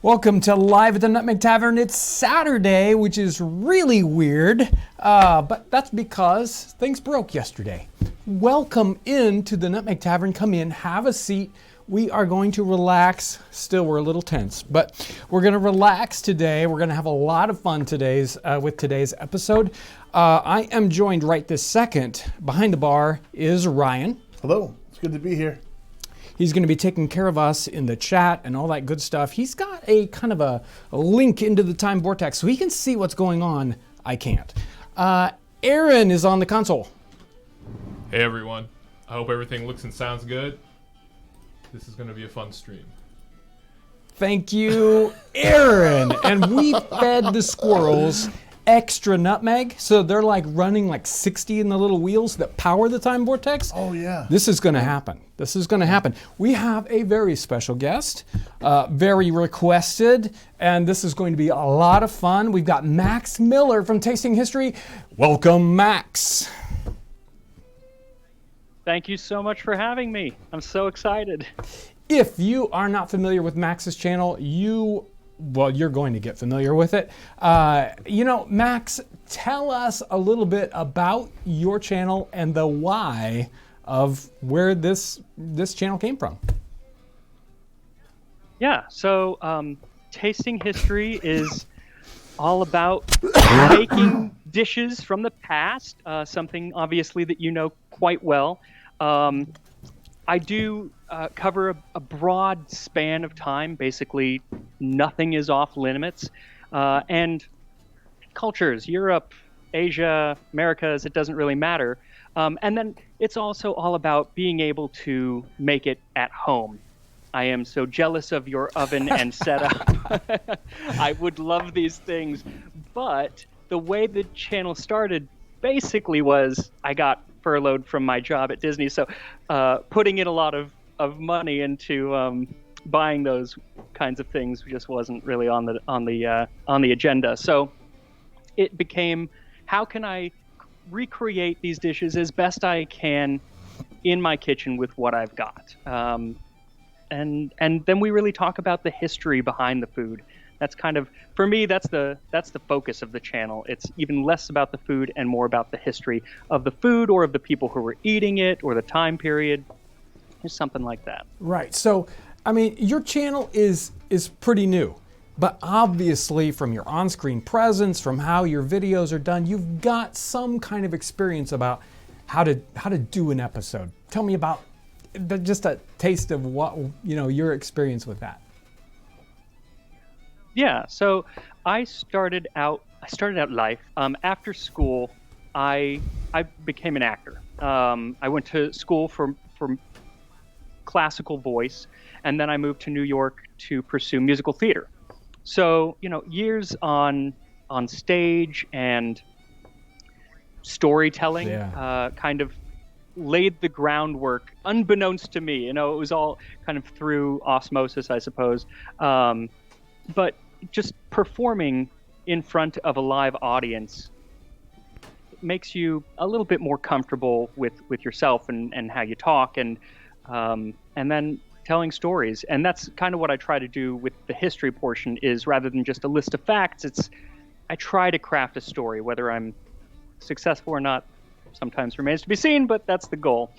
Welcome to Live at the Nutmeg Tavern. It's Saturday, which is really weird, but that's because things broke yesterday. Welcome into the Nutmeg Tavern. Come in, have a seat. We are going to relax. Still, we're a little tense, but we're going to relax today. We're going to have a lot of fun with today's episode. I am joined right this second. Behind the bar is Ryan. Hello, it's good to be here. He's going to be taking care of us in the chat and all that good stuff. He's got a kind of a link into the time vortex so he can see what's going on. I can't. Aaron is on the console. Hey everyone. I hope everything looks and sounds good. This is going to be a fun stream. Thank you, Aaron. And we fed the squirrels extra nutmeg, so they're like running like 60 in the little wheels that power the time vortex. Oh yeah. This is going to happen. This is going to happen. We have a very special guest, very requested, and this is going to be a lot of fun. We've got Max Miller from Tasting History. Welcome, Max. Thank you so much for having me. I'm so excited. If you are not familiar with Max's channel, you're going to get familiar with it. Max, tell us a little bit about your channel and the why of where this channel came from. Yeah, so Tasting History is all about making dishes from the past, something obviously that you know quite well. I do cover a broad span of time. Basically, nothing is off limits. And cultures, Europe, Asia, Americas, it doesn't really matter. And then it's also all about being able to make it at home. I am so jealous of your oven and setup. I would love these things. But the way the channel started basically was I got furloughed from my job at Disney. So putting in a lot of money into buying those kinds of things just wasn't really on the agenda. So it became, how can I recreate these dishes as best I can in my kitchen with what I've got? And then we really talk about the history behind the food. That's kind of, for me, that's the focus of the channel. It's even less about the food and more about the history of the food or of the people who were eating it or the time period, or something like that. Right. So, I mean, your channel is pretty new, but obviously from your on-screen presence, from how your videos are done, you've got some kind of experience about how to do an episode. Tell me about just a taste of what, your experience with that. Yeah, so I started out life. After school, I became an actor. I went to school for classical voice, and then I moved to New York to pursue musical theater. So, years on stage and storytelling kind of laid the groundwork, unbeknownst to me. It was all kind of through osmosis, I suppose. But just performing in front of a live audience makes you a little bit more comfortable with yourself and how you talk and then telling stories. And that's kind of what I try to do with the history portion is rather than just a list of facts, I try to craft a story. Whether I'm successful or not sometimes remains to be seen, but that's the goal.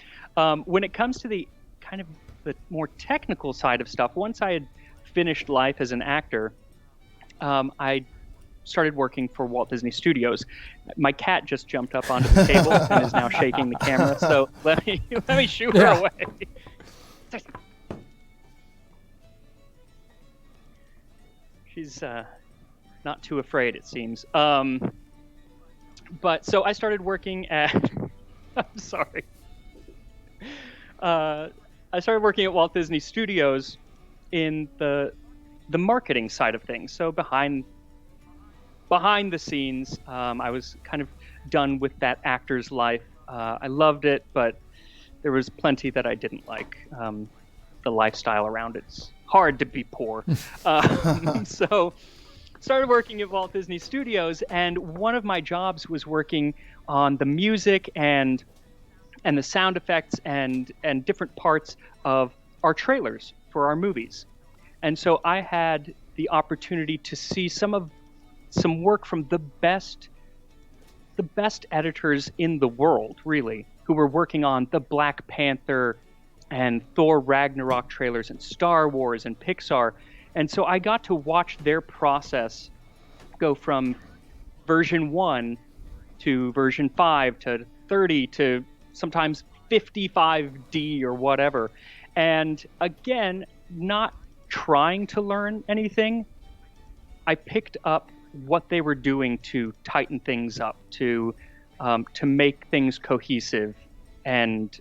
When it comes to the kind of the more technical side of stuff, once I had finished life as an actor, I started working for Walt Disney Studios. My cat just jumped up onto the table and is now shaking the camera. So let me shoo her away. She's not too afraid, it seems. But so I started working at. I'm sorry. I started working at Walt Disney Studios in the marketing side of things. So behind the scenes, I was kind of done with that actor's life. I loved it, but there was plenty that I didn't like. The lifestyle around it's hard to be poor. So started working at Walt Disney Studios, and one of my jobs was working on the music and the sound effects and different parts of our trailers for our movies. And so I had the opportunity to see some work from the best editors in the world, really, who were working on the Black Panther and Thor Ragnarok trailers and Star Wars and Pixar. And so I got to watch their process go from version 1 to version 5 to 30 to sometimes 55D or whatever. And again, not trying to learn anything, I picked up what they were doing to tighten things up, to make things cohesive, and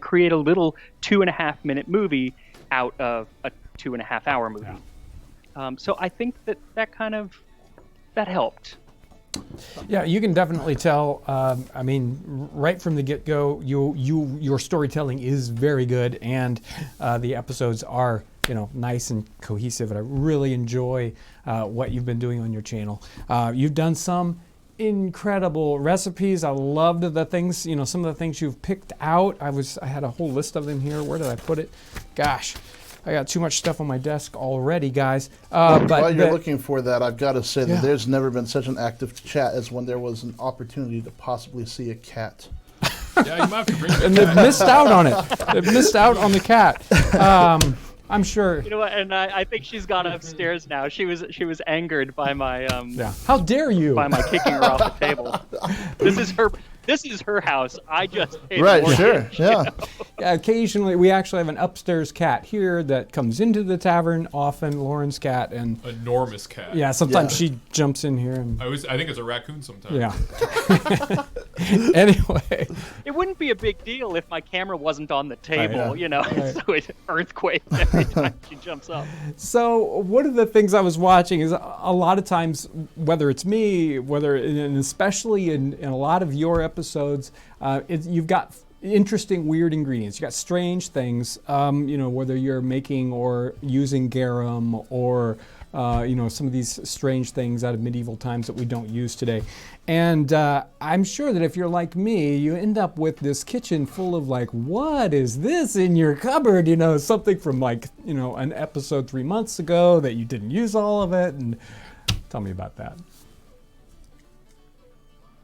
create a little 2.5-minute movie out of a 2.5-hour movie. Yeah. So I think that helped. Yeah, you can definitely tell. I mean, right from the get-go, your storytelling is very good, and the episodes are, nice and cohesive. And I really enjoy what you've been doing on your channel. You've done some incredible recipes. I loved the things, some of the things you've picked out. I had a whole list of them here. Where did I put it? Gosh. I got too much stuff on my desk already, guys. While you're looking for that, I've got to say that there's never been such an active chat as when there was an opportunity to possibly see a cat. Yeah, you might have to bring it. And they've missed out on it. They've missed out on the cat. I'm sure. You know what? And I think she's gone upstairs now. She was angered by my How dare you? By my kicking her off the table. This is her house. I just paid right, mortgage, sure, yeah. Yeah. Occasionally, we actually have an upstairs cat here that comes into the tavern. Often, Lauren's cat and enormous cat. Yeah, sometimes she jumps in here and. I think it's a raccoon sometimes. Yeah. Anyway, it wouldn't be a big deal if my camera wasn't on the table, Right. So it earthquakes every time she jumps up. So one of the things I was watching is a lot of times, whether it's me, and especially in a lot of your episodes, you've got interesting, weird ingredients. You got strange things, whether you're making or using garum or some of these strange things out of medieval times that we don't use today. And I'm sure that if you're like me, you end up with this kitchen full of what is this in your cupboard? Something from an episode 3 months ago that you didn't use all of it. And tell me about that.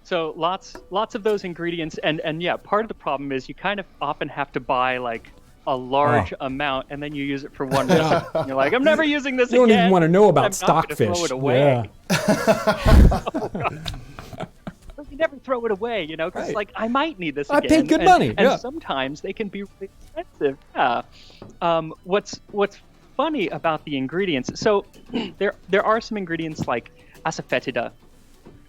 So lots of those ingredients, and yeah, part of the problem is you kind of often have to buy a large amount, and then you use it for one recipe. And you're like, I'm never using this again. You don't even want to know about I'm stockfish. Not throw it away. Yeah. But you never throw it away, because Right. I might need this I again. paid good money. And sometimes they can be really expensive. Yeah. What's funny about the ingredients? So there are some ingredients like asafoetida,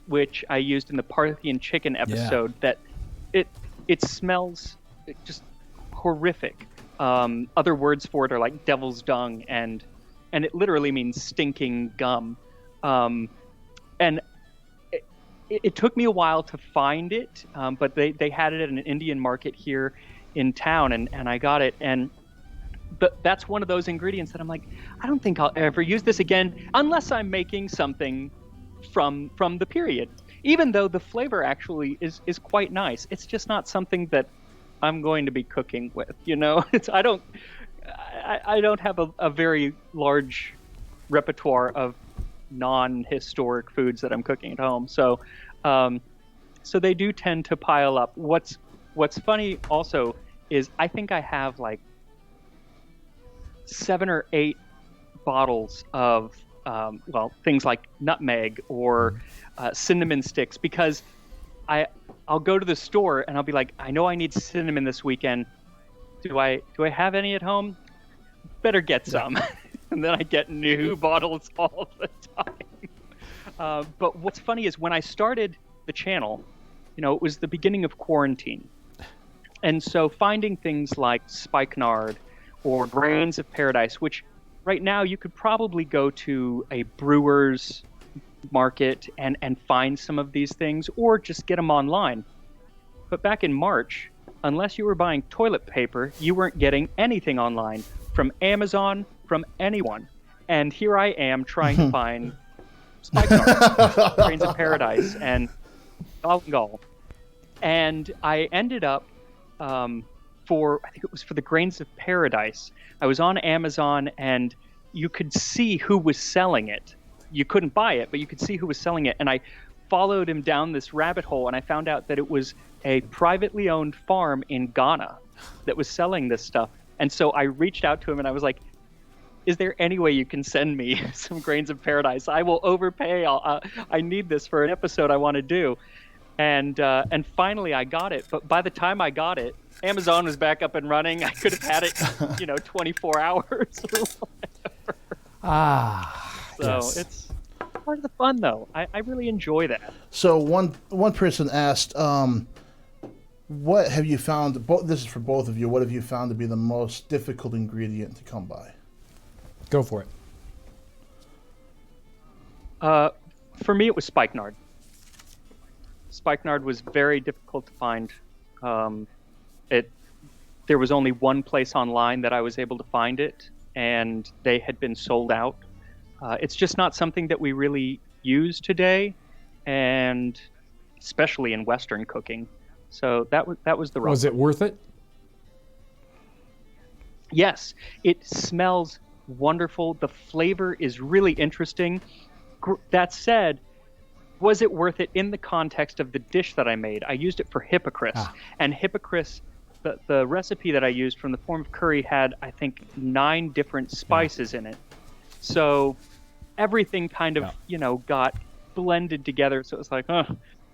which I used in the Parthian chicken episode, that it smells just horrific. Other words for it are like devil's dung, and it literally means stinking gum. And it took me a while to find it, but they had it at an Indian market here in town, and I got it. But that's one of those ingredients that I'm like, I don't think I'll ever use this again unless I'm making something from the period. Even though the flavor actually is quite nice, it's just not something that I'm going to be cooking with. I don't have a very large repertoire of non-historic foods that I'm cooking at home. So they do tend to pile up. What's funny also is I think I have 7 or 8 bottles of things like nutmeg or cinnamon sticks, because I'll go to the store and I'll be like, I know I need cinnamon this weekend. Do I have any at home? Better get some. And then I get new bottles all the time. But what's funny is when I started the channel, it was the beginning of quarantine. And so finding things like spikenard or grains of paradise, which right now you could probably go to a brewer's market and find some of these things, or just get them online. But back in March, unless you were buying toilet paper, you weren't getting anything online from Amazon, from anyone. And here I am trying to find spikenard, grains of paradise, and galangal. And I ended up I think it was for the grains of paradise. I was on Amazon, and you could see who was selling it. You couldn't buy it, but you could see who was selling it. And I followed him down this rabbit hole, and I found out that it was a privately owned farm in Ghana that was selling this stuff. And so I reached out to him and I was like, is there any way you can send me some grains of paradise? I will overpay. I need this for an episode I want to do. And finally I got it. But by the time I got it, Amazon was back up and running. I could have had it, 24 hours or whatever. So yes. It's part of the fun, though. I really enjoy that. So one person asked, what have you found, this is for both of you, what have you found to be the most difficult ingredient to come by? Go for it. For me, it was spikenard. Spikenard was very difficult to find. There was only one place online that I was able to find it, and they had been sold out. It's just not something that we really use today, and especially in Western cooking. So that was the rough. Was it worth it? Yes, it smells wonderful. The flavor is really interesting. That said, was it worth it in the context of the dish that I made? I used it for hippocras, and hippocras, the recipe that I used from the form of curry had, I think, 9 different spices in it. So everything kind of, got blended together. So it was like,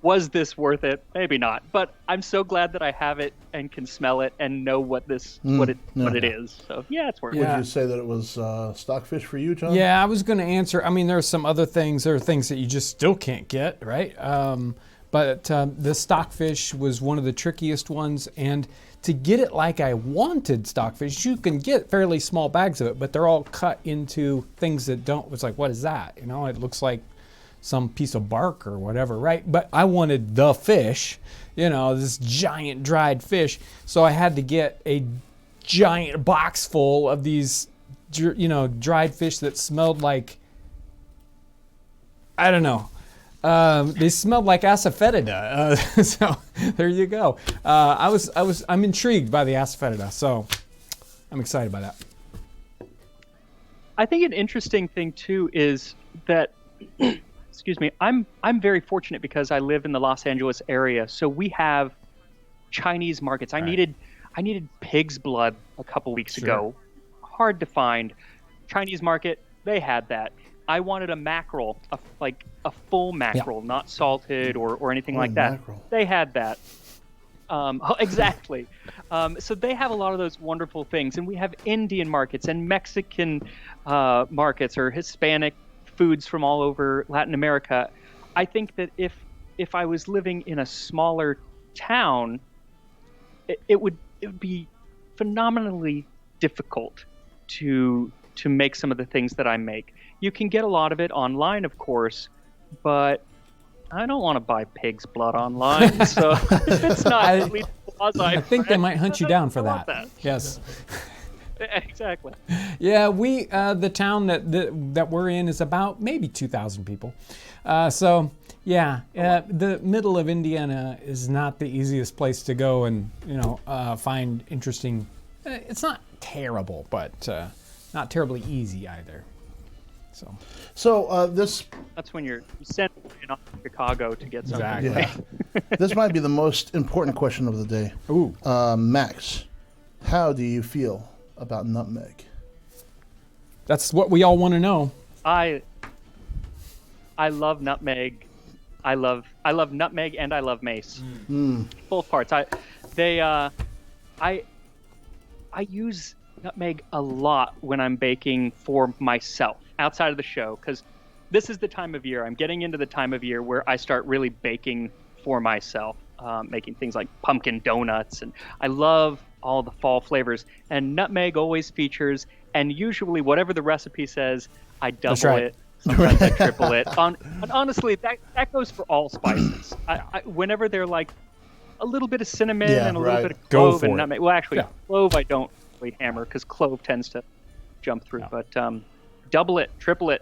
was this worth it? Maybe not. But I'm so glad that I have it and can smell it and know what it is. So yeah, it's worth it. Would you say that it was stockfish for you, John? Yeah, I was going to answer. I mean, there are some other things. There are things that you just still can't get, right? But the stockfish was one of the trickiest ones. And to get it like I wanted stockfish, you can get fairly small bags of it, but they're all cut into things that don't. It's like, what is that? It looks like some piece of bark or whatever, right? But I wanted the fish, this giant dried fish. So I had to get a giant box full of these, dried fish that smelled like, I don't know. They smelled like asafoetida. So there you go. I'm intrigued by the asafoetida. So I'm excited by that. I think an interesting thing too is that, excuse me, I'm very fortunate because I live in the Los Angeles area, so we have Chinese markets. I needed pig's blood a couple weeks ago. Hard to find. Chinese market, they had that. I wanted a mackerel, a full mackerel, not salted or anything like that. Mackerel. They had that. Exactly. So they have a lot of those wonderful things, and we have Indian markets and Mexican markets or Hispanic foods from all over Latin America. I think that if I was living in a smaller town, it would be phenomenally difficult to make some of the things that I make. You can get a lot of it online, of course, but I don't want to buy pig's blood online. So if it's not at least I think they might hunt you down for that. Yes. Exactly. Yeah, the town that we're in is about maybe 2,000 people. So yeah, the middle of Indiana is not the easiest place to go and find interesting. It's not terrible, but not terribly easy either. So this. That's when you send off to Chicago to get something. Exactly. Yeah. This might be the most important question of the day. Ooh. Max, how do you feel about nutmeg? That's what we all want to know. I love nutmeg. I love nutmeg and I love mace. Both parts. I use nutmeg a lot when I'm baking for myself outside of the show, because this is the time of year. I'm getting into the time of year where I start really baking for myself, making things like pumpkin donuts, and I love all the fall flavors. And nutmeg always features, and usually whatever the recipe says, I double it. Sometimes I triple it. And honestly, that goes for all spices. Whenever they're like a little bit of cinnamon and a little bit of clove and nutmeg. Well, actually, clove I don't really hammer because clove tends to jump through. But double it, triple it.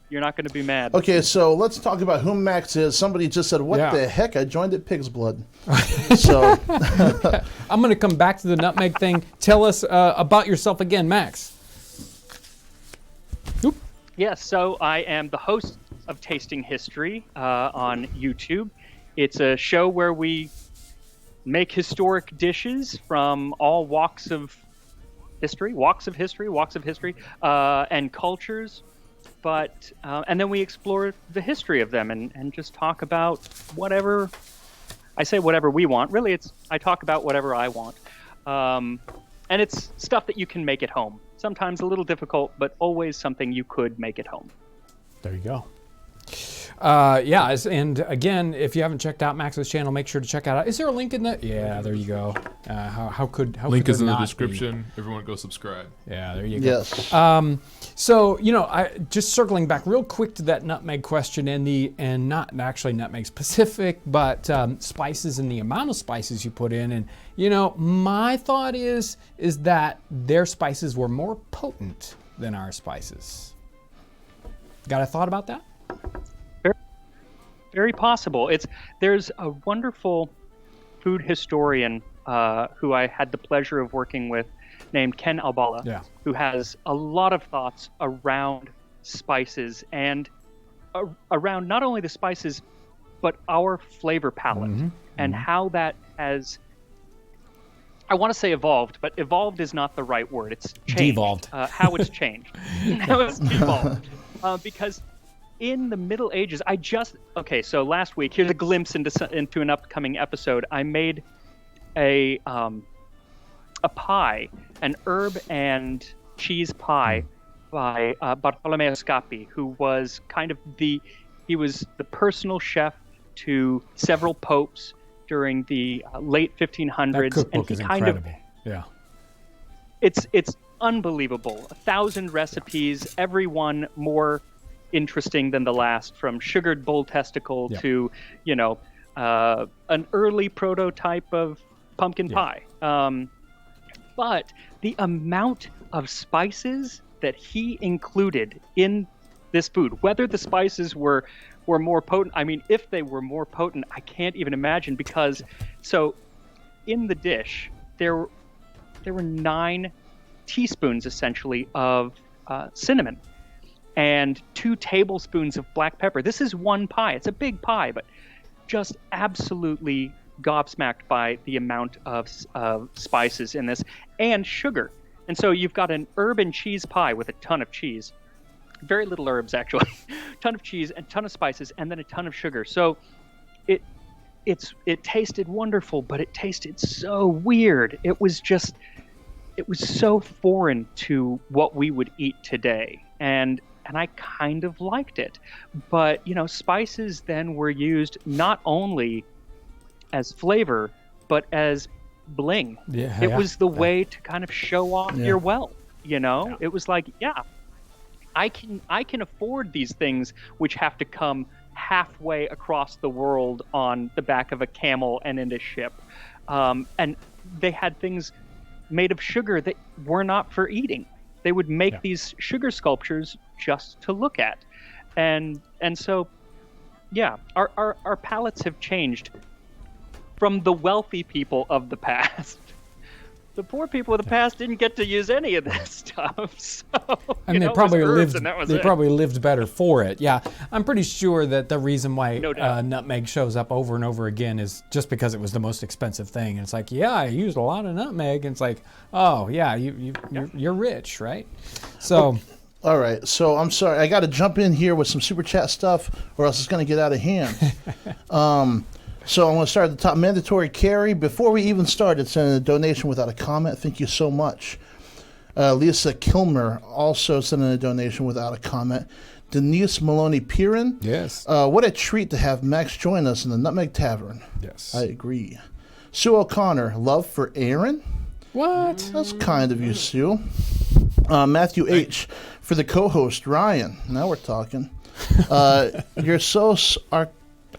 You're not going to be mad. Okay, so let's talk about who Max is. Somebody just said, what the heck? I joined at Pig's Blood. So I'm going to come back to the nutmeg thing. Tell us about yourself again, Max. Yes, so I am the host of Tasting History on YouTube. It's a show where we make historic dishes from all walks of history, and cultures. But and then we explore the history of them and just talk about whatever. I say whatever we want. Really, I talk about whatever I want. And it's stuff that you can make at home. Sometimes a little difficult, but always something you could make at home. There you go. And again, if you haven't checked out Max's channel, make sure to check out. Is there a link in that? Yeah, there you go. How could link could is there in the not description. Everyone go subscribe. be? Yeah, there you go. Yes. So I just circling back real quick to that nutmeg question and not actually nutmeg specific, but spices and the amount of spices you put in. And my thought is that their spices were more potent than our spices. Got a thought about that? Very possible. There's a wonderful food historian who I had the pleasure of working with, named Ken Albala, who has a lot of thoughts around spices and around not only the spices, but our flavor palette and how that has, I want to say evolved, but evolved is not the right word. It's changed. Devolved. How it's changed. How it's devolved. Because in the Middle Ages, so last week, here's a glimpse into an upcoming episode. I made a pie, an herb and cheese pie by Bartolomeo Scappi, who was he was the personal chef to several popes during the late 1500s. That cookbook is incredible. Yeah. It's unbelievable. 1,000 recipes, every one more interesting than the last, from sugared bull testicle to an early prototype of pumpkin pie. But the amount of spices that he included in this food, whether the spices were more potent, I mean, if they were more potent, I can't even imagine, because so in the dish there were 9 teaspoons essentially of cinnamon and 2 tablespoons of black pepper. This is one pie. It's a big pie, but just absolutely gobsmacked by the amount of spices in this, and sugar. And so you've got an herb and cheese pie with a ton of cheese, very little herbs actually, ton of cheese, and ton of spices, and then a ton of sugar. So it tasted wonderful, but it tasted so weird. It was so foreign to what we would eat today, and I kind of liked it. But spices then were used not only as flavor, but as bling. It was the way to kind of show off your wealth. It was like, I can afford these things, which have to come halfway across the world on the back of a camel and in a ship. And they had things made of sugar that were not for eating. They would make these sugar sculptures just to look at. And so, our palates have changed from the wealthy people of the past. The poor people of the past didn't get to use any of this stuff. So, and they probably lived better for it. Yeah, I'm pretty sure that the reason why nutmeg shows up over and over again is just because it was the most expensive thing. And it's like, I used a lot of nutmeg. And it's like, oh yeah, you're rich, right? So. All right, so I'm sorry, I got to jump in here with some super chat stuff, or else it's going to get out of hand. So I'm going to start at the top. Mandatory carry. Before we even started, sending a donation without a comment. Thank you so much. Lisa Kilmer also sending a donation without a comment. Denise Maloney Piran. Yes. What a treat to have Max join us in the Nutmeg Tavern. Yes. I agree. Sue O'Connor. Love for Aaron. What? That's kind of you, Sue. Matthew H. For the co-host, Ryan. Now we're talking. You're so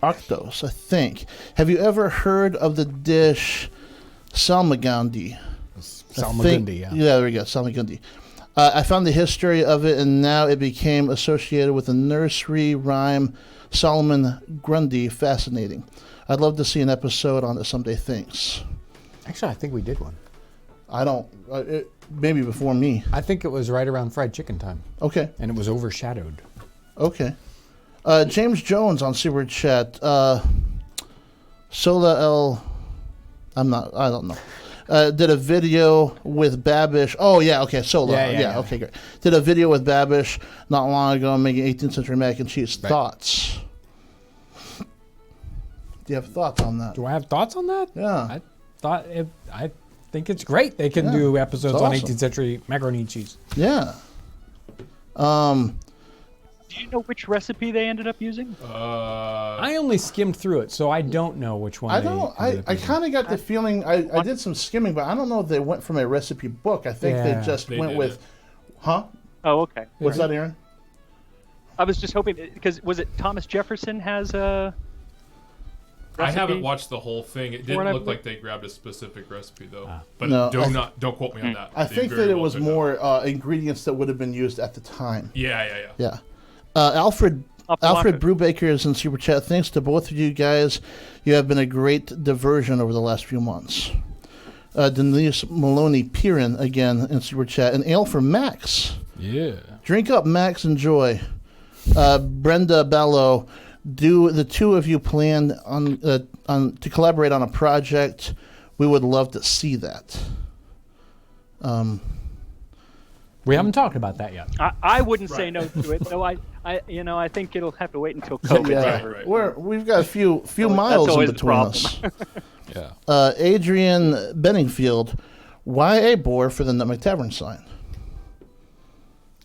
Arctos, I think. Have you ever heard of the dish salmagundi? Salmagundi, yeah, there we go, salmagundi. I found the history of it, and now it became associated with the nursery rhyme Solomon Grundy. Fascinating. I'd love to see an episode on it someday. Thanks. Actually, I think we did one. I don't. maybe before me. I think it was right around fried chicken time, Okay. and it was overshadowed. Okay. James Jones on Super Chat. Sola L. I don't know. Did a video with Babish. Oh, yeah, okay, Sola. Yeah. Okay, great. Did a video with Babish not long ago making 18th century mac and cheese. Right. Thoughts? Do you have thoughts on that? Do I have thoughts on that? Yeah. I think it's great. They can Yeah, do episodes it's on awesome. 18th century macaroni and cheese. Yeah. Do you know which recipe they ended up using? I only skimmed through it, so I don't know which one. I don't. I kind of got the feeling. I did some skimming, but I don't know if they went from a recipe book. I think Yeah. they just They went did with. it. Huh? Oh, okay. What's that, Aaron? I was just hoping because was it Thomas Jefferson has a I haven't recipe? watched the whole thing. It didn't Whatever. look like they grabbed a specific recipe though. But No, don't quote me on that. I They think very that it well was could have. more ingredients that would have been used at the time. Yeah. Yeah. Alfred I'll have to watch it. Brubaker is in Super Chat. Thanks to both of you guys. You have been a great diversion over the last few months. Denise Maloney Piran again in Super Chat. An ale for Max. Yeah. Drink up, Max. Enjoy. Brenda Bello. Do the two of you plan on to collaborate on a project? We would love to see that. We haven't talked about that yet. I wouldn't say no to it, though. I think it'll have to wait until COVID's Yeah, over. we've got a few miles in always the between problem. us. Yeah. Adrian Benningfield, why a bore for the Nutmeg Tavern sign?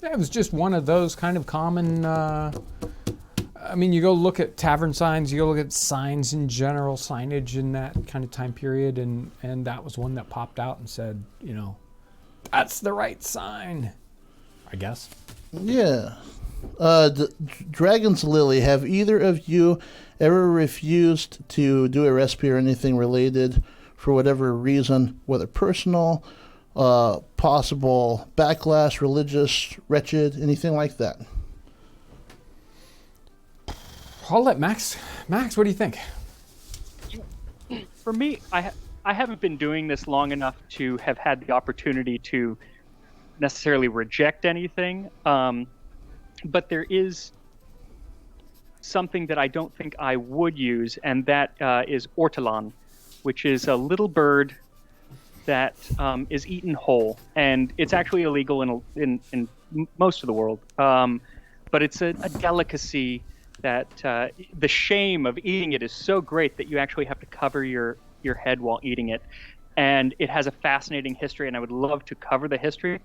Yeah, it was just one of those kind of common. I mean, you go look at tavern signs, you go look at signs in general, signage in that kind of time period, and that was one that popped out and said, that's the right sign, I guess. Yeah. Dragon's Lily, have either of you ever refused to do a recipe or anything related for whatever reason, whether personal, possible backlash, religious, wretched, anything like that? I'll let Max. Max, what do you think? For me, I haven't been doing this long enough to have had the opportunity to necessarily reject anything. But there is something that I don't think I would use, and that is ortolan, which is a little bird that is eaten whole, and it's actually illegal in most of the world. But it's a delicacy that the shame of eating it is so great that you actually have to cover your head while eating it. And it has a fascinating history, and I would love to cover the history,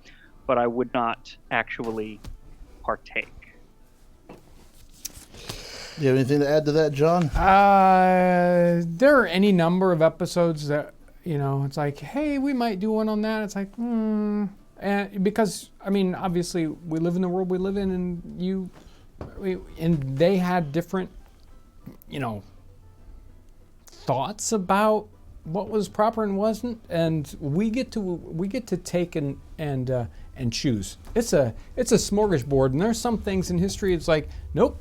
but I would not actually partake. Do you have anything to add to that, John? There are any number of episodes that, it's like, hey, we might do one on that. It's like, and because, I mean, obviously we live in the world we live in, and they had different, thoughts about what was proper and wasn't, and we get to take and choose. It's a smorgasbord, and there's some things in history. It's like, nope,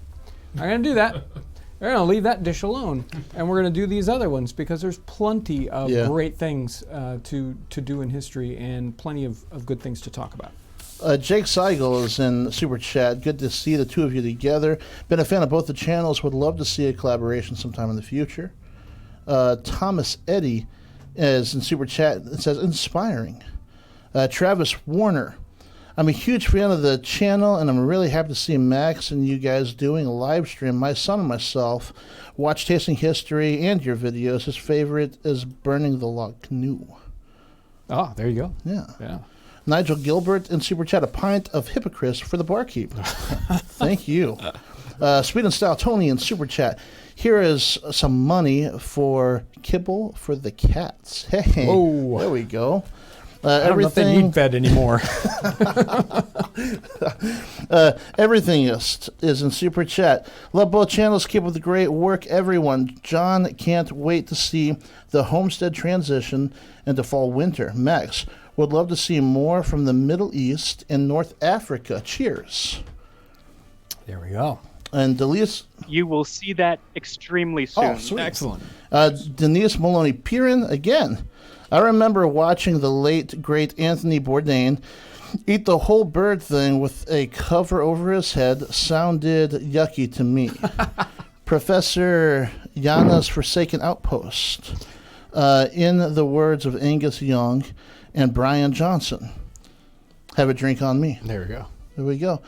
not gonna do that. We're gonna leave that dish alone, and we're gonna do these other ones because there's plenty of great things to do in history and plenty of good things to talk about. Jake Seigel is in Super Chat. Good to see the two of you together. Been a fan of both the channels. Would love to see a collaboration sometime in the future. Thomas Eddy is in Super Chat. It says, inspiring. Travis Warner. I'm a huge fan of the channel, and I'm really happy to see Max and you guys doing a live stream. My son and myself watch Tasting History and your videos. His favorite is Burning the Log Canoe. Oh, there you go. Yeah. Nigel Gilbert in Super Chat, a pint of hypocrites for the barkeep. Thank you. Sweet and Style Tony in Super Chat. Here is some money for kibble for the cats. Hey, Oh. there we go. I don't know if they need fed anymore. Everything is in Super Chat. Love both channels. Keep up the great work, everyone. John can't wait to see the homestead transition into fall-winter. Max would love to see more from the Middle East and North Africa. Cheers. There we go. And Denise, You will see that extremely soon. oh, sweet. Excellent. Denise Maloney Piran again. I remember watching the late, great Anthony Bourdain eat the whole bird thing with a cover over his head. Sounded yucky to me. Professor Yana's Forsaken Outpost. In the words of Angus Young and Brian Johnson. Have a drink on me. There we go. There we go.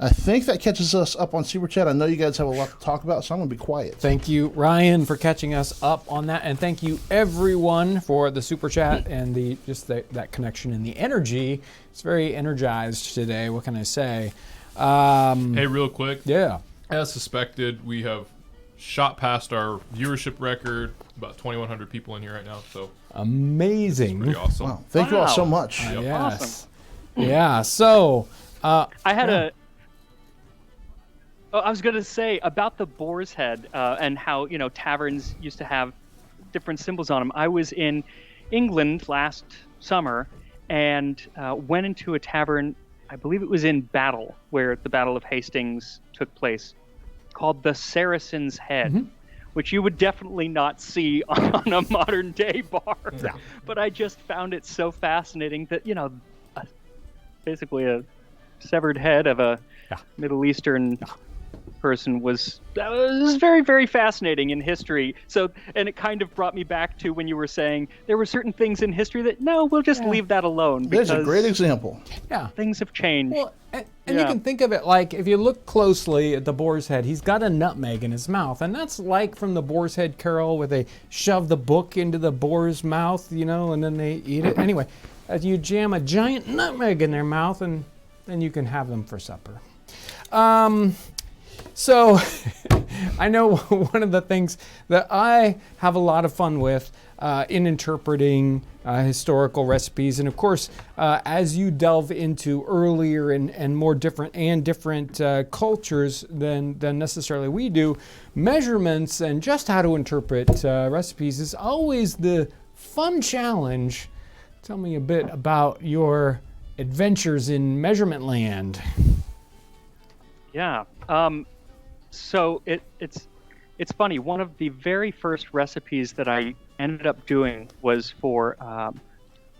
I think that catches us up on Super Chat. I know you guys have a lot to talk about, so I'm going to be quiet. Thank you, Ryan, for catching us up on that, and thank you everyone for the super chat and that connection and the energy. It's very energized today. What can I say? Hey, real quick. Yeah. As suspected, we have shot past our viewership record. About 2,100 people in here right now. So amazing. pretty awesome. Wow. Thank you all so much. Yes. Awesome. Yeah. So I had I was going to say about the boar's head and how, taverns used to have different symbols on them. I was in England last summer and went into a tavern, I believe it was in Battle, where the Battle of Hastings took place, called the Saracen's Head, which you would definitely not see on a modern day bar. Yeah. But I just found it so fascinating that, basically a severed head of a Middle Eastern person was very, very fascinating in history. So, and it kind of brought me back to when you were saying there were certain things in history that we'll just leave that alone. There's a because great example. yeah. things have changed. Well, and you can think of it like if you look closely at the boar's head, he's got a nutmeg in his mouth, and that's like from the Boar's Head Carol, where they shove the book into the boar's mouth, and then they eat it. Anyway, you jam a giant nutmeg in their mouth, and then you can have them for supper. So I know one of the things that I have a lot of fun with in interpreting historical recipes, and of course, as you delve into earlier and more different cultures than necessarily we do, measurements and just how to interpret recipes is always the fun challenge. Tell me a bit about your adventures in measurement land. Yeah. So it's funny. One of the very first recipes that I ended up doing was for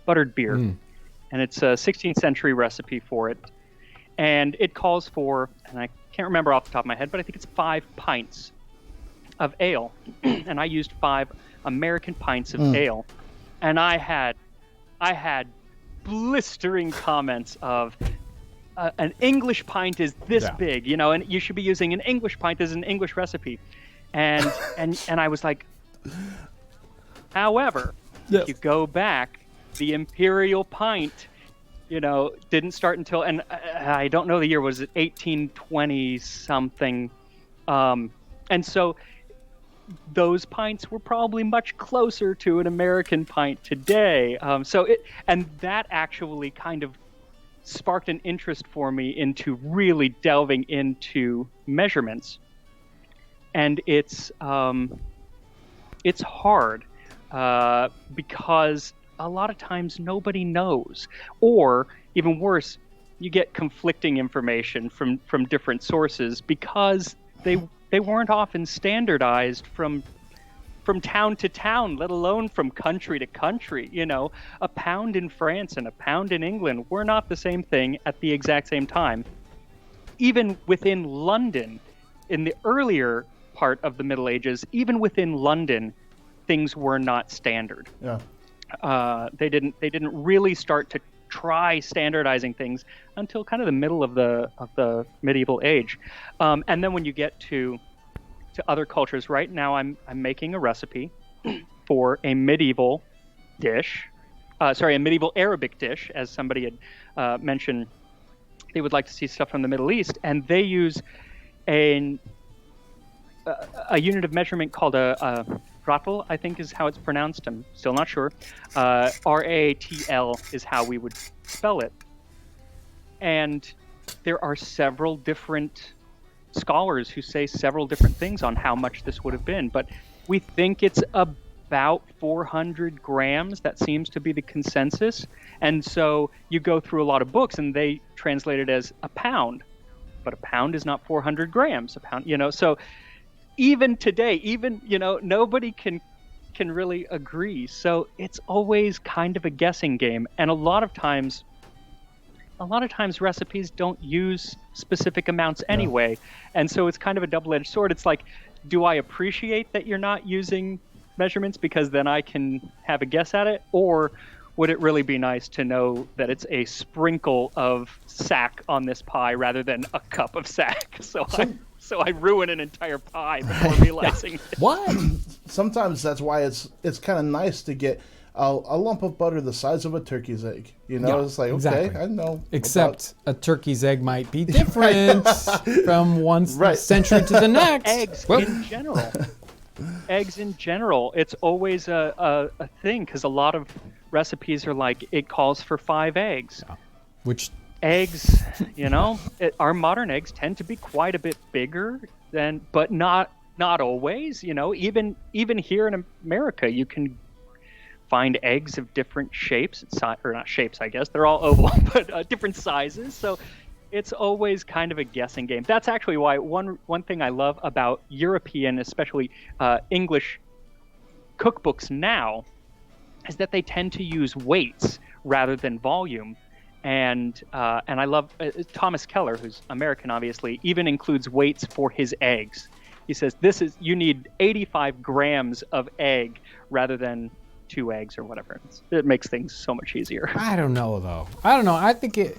buttered beer, and it's a 16th century recipe for it. And it calls for, and I can't remember off the top of my head, but I think it's 5 pints of ale, and I used 5 American pints of ale, and I had blistering comments of. An English pint is this big, and you should be using an English pint as an English recipe. And I was like, however, if you go back, the imperial pint, didn't start until, and I don't know the year, was it 1820 something? And so those pints were probably much closer to an American pint today. And that actually kind of sparked an interest for me into really delving into measurements, and it's hard because a lot of times nobody knows, or even worse, you get conflicting information from different sources because they weren't often standardized from town to town, let alone from country to country. A pound in France and a pound in England were not the same thing at the exact same time. Even within London, in the earlier part of the Middle Ages, even within London, things were not standard. Yeah. They didn't really start to try standardizing things until kind of the middle of the medieval age. And then when you get to other cultures, right now I'm making a recipe for a medieval dish, a medieval Arabic dish, as somebody had mentioned. They would like to see stuff from the Middle East, and they use a unit of measurement called a ratl, I think is how it's pronounced. I'm still not sure. RATL is how we would spell it. And there are several different scholars who say several different things on how much this would have been, but we think it's about 400 grams. That seems to be the consensus. And so you go through a lot of books and they translate it as a pound, but a pound is not 400 grams. A pound, so even today, nobody can can really agree. So it's always kind of a guessing game, and a lot of times recipes don't use specific amounts anyway, and so it's kind of a double-edged sword. It's like, do I appreciate that you're not using measurements because then I can have a guess at it, or would it really be nice to know that it's a sprinkle of sack on this pie rather than a cup of sack? So I ruin an entire pie before realizing it. What? Sometimes that's why it's kind of nice to get a lump of butter the size of a turkey's egg. You know, Yeah, it's like, okay, exactly. I know. Except a turkey's egg might be different from one Right. century to the next. Eggs Well, in general. Eggs in general, it's always a thing, because a lot of recipes are like, it calls for 5 eggs. which Eggs, our modern eggs tend to be quite a bit bigger but not always. Even here in America, you can find eggs of different shapes, or not shapes, I guess. They're all oval, but different sizes. So it's always kind of a guessing game. That's actually why one thing I love about European, especially English cookbooks now, is that they tend to use weights rather than volume. And I love Thomas Keller, who's American, obviously, even includes weights for his eggs. He says you need 85 grams of egg rather than 2 eggs or whatever. It makes things so much easier. I don't know though. I don't know. I think it.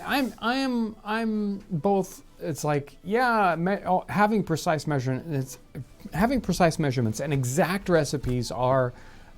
I'm both. It's like, yeah, having precise measurements and exact recipes are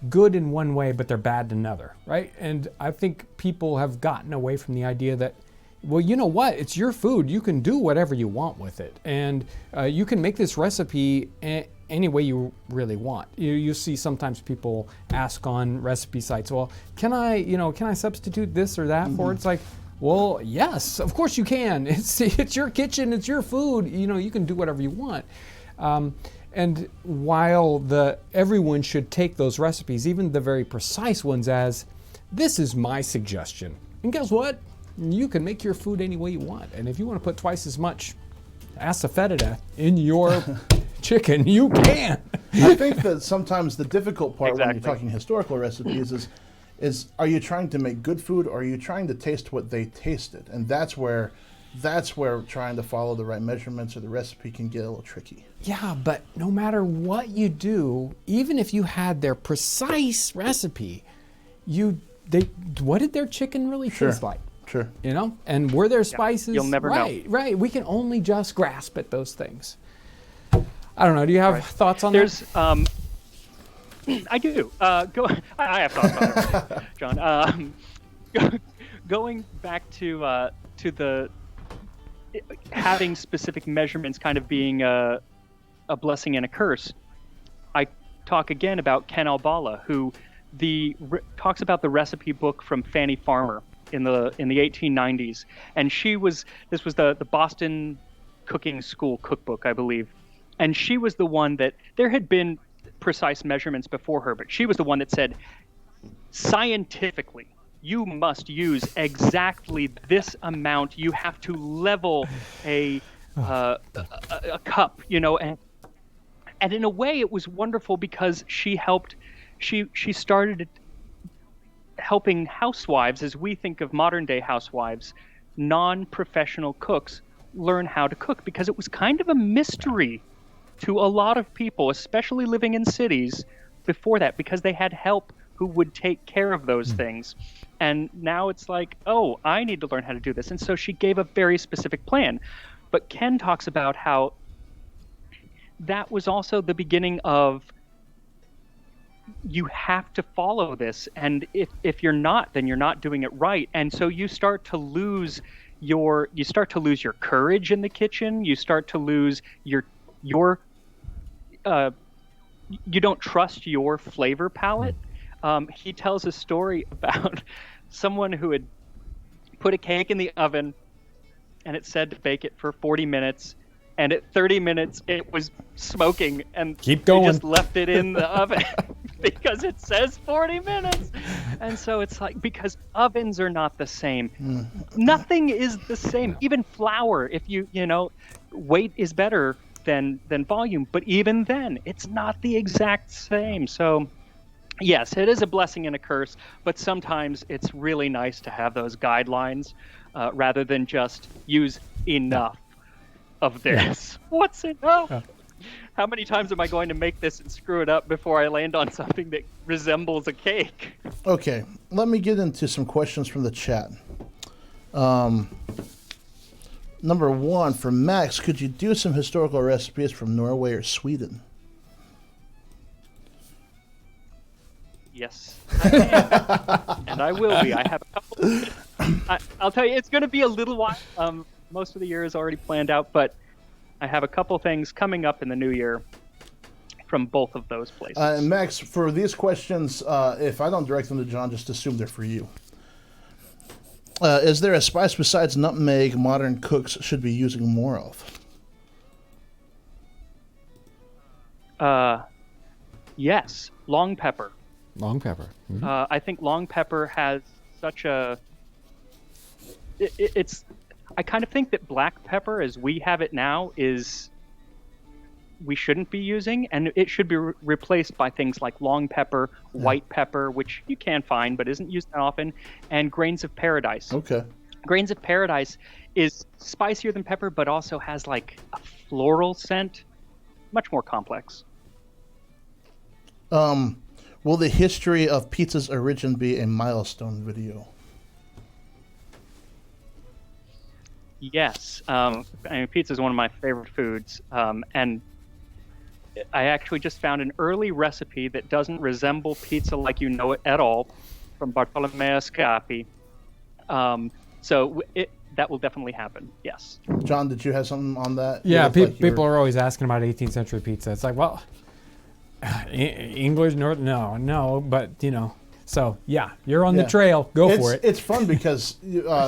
good in one way, but they're bad in another, right? And I think people have gotten away from the idea that, well, you know what? It's your food. You can do whatever you want with it, and you can make this recipe any way you really want. You see sometimes people ask on recipe sites, well, can I substitute this or that for it? It's like, well, yes, of course you can. It's your kitchen, it's your food. You can do whatever you want. And while everyone should take those recipes, even the very precise ones, as this is my suggestion. And guess what? You can make your food any way you want. And if you want to put twice as much asafoetida in your chicken, you can. I think that sometimes the difficult part when Exactly. you're talking historical recipes is are you trying to make good food, or are you trying to taste what they tasted? And that's where trying to follow the right measurements or the recipe can get a little tricky. Yeah, but no matter what you do, even if you had their precise recipe, what did their chicken really taste like? Sure. And were there spices? You'll never know. Right. We can only just grasp at those things. I don't know. Do you have thoughts on that? I do. I have thoughts on it, John. Going back to the having specific measurements kind of being a blessing and a curse. I talk again about Ken Albala, who talks about the recipe book from Fannie Farmer in the 1890s, and this was the Boston Cooking School cookbook, I believe, and she was the one that there had been precise measurements before her, but she was the one that said, scientifically, you must use exactly this amount. You have to level a cup, and in a way it was wonderful because she started helping housewives, as we think of modern day housewives, non-professional cooks, learn how to cook, because it was kind of a mystery to a lot of people, especially living in cities before that, because they had help who would take care of those things. And now it's like, oh, I need to learn how to do this. And so she gave a very specific plan. But Ken talks about how that was also the beginning of, you have to follow this. And if you're not, then you're not doing it right. And so you start to lose your courage in the kitchen. You start to lose your you don't trust your flavor palette. He tells a story about someone who had put a cake in the oven and it said to bake it for 40 minutes, and at 30 minutes it was smoking, and Keep going. they just left it in the oven because it says 40 minutes. And so it's like, because ovens are not the same. Nothing is the same. Even flour, if weight is better than volume. But even then, it's not the exact same. So yes, it is a blessing and a curse, but sometimes it's really nice to have those guidelines rather than just use enough of this. What's enough? How many times am I going to make this and screw it up before I land on something that resembles a cake? Okay, let me get into some questions from the chat. Number one, for Max, could you do some historical recipes from Norway or Sweden? Yes, I can. And I will be. I have a couple. I'll tell you, it's going to be a little while. Most of the year is already planned out, but I have a couple things coming up in the new year from both of those places. And Max, for these questions, if I don't direct them to John, just assume they're for you. Is there a spice besides nutmeg modern cooks should be using more of? Yes, long pepper. Long pepper. Mm-hmm. I think long pepper has such a. It's. I kind of think that black pepper, as we have it now, is. We shouldn't be using, and it should be replaced by things like long pepper, white pepper, which you can find but isn't used that often, and grains of paradise. Okay. Grains of paradise is spicier than pepper, but also has like a floral scent, much more complex. Will the history of pizza's origin be a milestone video? Yes. I mean, pizza is one of my favorite foods, and I actually just found an early recipe that doesn't resemble pizza like you know it at all, from Bartolomeo Scapi. So that will definitely happen. Yes. John, did you have something on that? Yeah, people are always asking about 18th century pizza. It's like, well, English, no, but So yeah, you're on the trail. Go for it. It's fun because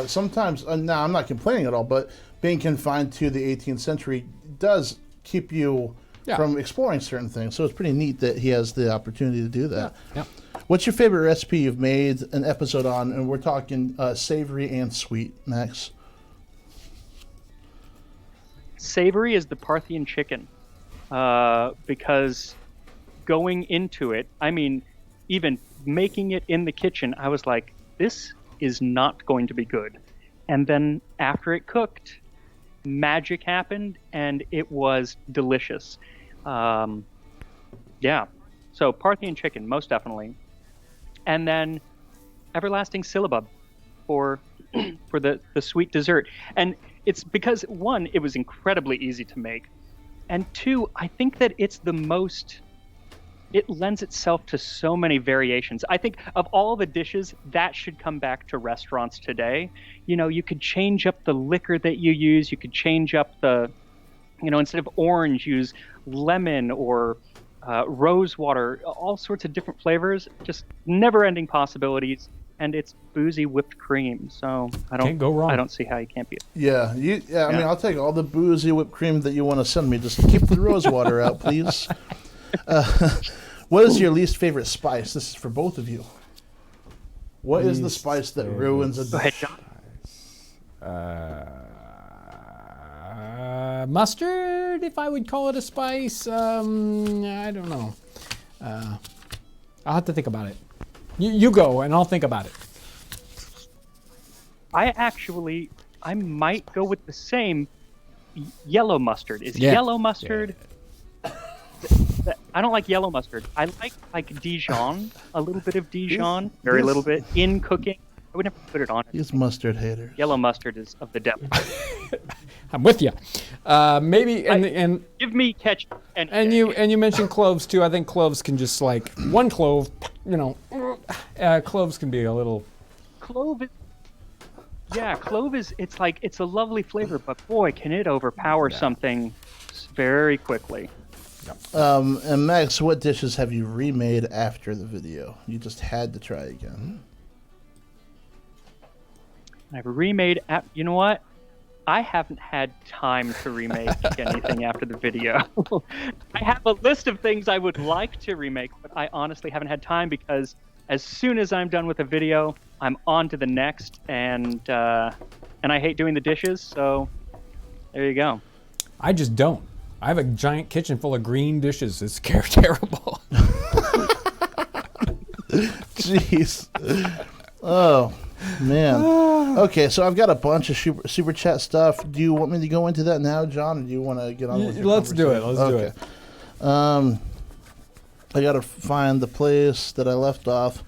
sometimes, now I'm not complaining at all, but being confined to the 18th century does keep you from exploring certain things. So it's pretty neat that he has the opportunity to do that. Yeah. What's your favorite recipe you've made an episode on? And we're talking savory and sweet, Max. Savory is the Parthian chicken, because going into it, I mean, even making it in the kitchen, I was like, this is not going to be good. And then after it cooked, magic happened and it was delicious. Yeah. So Parthian chicken, most definitely. And then everlasting syllabub for the sweet dessert. And it's because, one, it was incredibly easy to make. And two, I think that it's the most... It lends itself to so many variations. I think of all the dishes, that should come back to restaurants today. You could change up the liquor that you use. You could change up the, instead of orange, use lemon or rose water, all sorts of different flavors, just never-ending possibilities. And it's boozy whipped cream, so Can't go wrong. I don't see how you can't be. Yeah, I mean, I'll take all the boozy whipped cream that you want to send me. Just keep the rose water out, please. What is your least favorite spice? This is for both of you. What is the spice that ruins a dish? Go ahead, John. Mustard, if I would call it a spice. I don't know. I'll have to think about it. You go, and I'll think about it. I might go with the same yellow mustard. Yellow mustard... I don't like yellow mustard. I like Dijon, a little bit of Dijon, very little bit, in cooking. I would never put it on. He's mustard hater. Yellow mustard is of the devil. I'm with you. Maybe and give me ketchup. And you mentioned cloves too. I think cloves can just like one clove. Cloves can be a little. Clove is. It's a lovely flavor, but boy, can it overpower something very quickly. And Max, what dishes have you remade after the video? You just had to try again. I've remade. You know what? I haven't had time to remake anything after the video. I have a list of things I would like to remake, but I honestly haven't had time because as soon as I'm done with a video, I'm on to the next, and I hate doing the dishes. So there you go. I just don't. I have a giant kitchen full of green dishes. It's terrible. Jeez. Oh, man. Okay, so I've got a bunch of super chat stuff. Do you want me to go into that now, John, or do you want to get on with your Let's do it. conversation? I got to find the place that I left off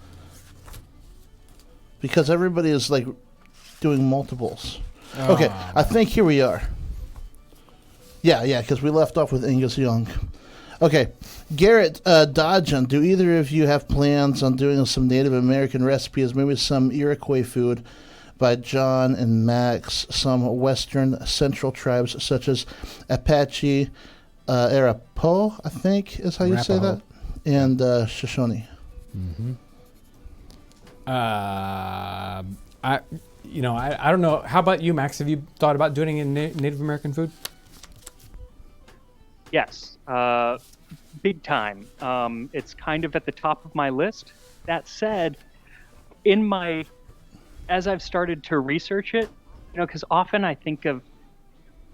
because everybody is like doing multiples. Okay, I think here we are. Yeah, because we left off with Angus Young. Okay, Garrett Dodgen, do either of you have plans on doing some Native American recipes, maybe some Iroquois food by John and Max, some Western Central tribes such as Apache, Arapaho, I think is how you say that, and Shoshone? I don't know. How about you, Max? Have you thought about doing in Native American food? Yes, big time. It's kind of at the top of my list. That said, as I've started to research it, because often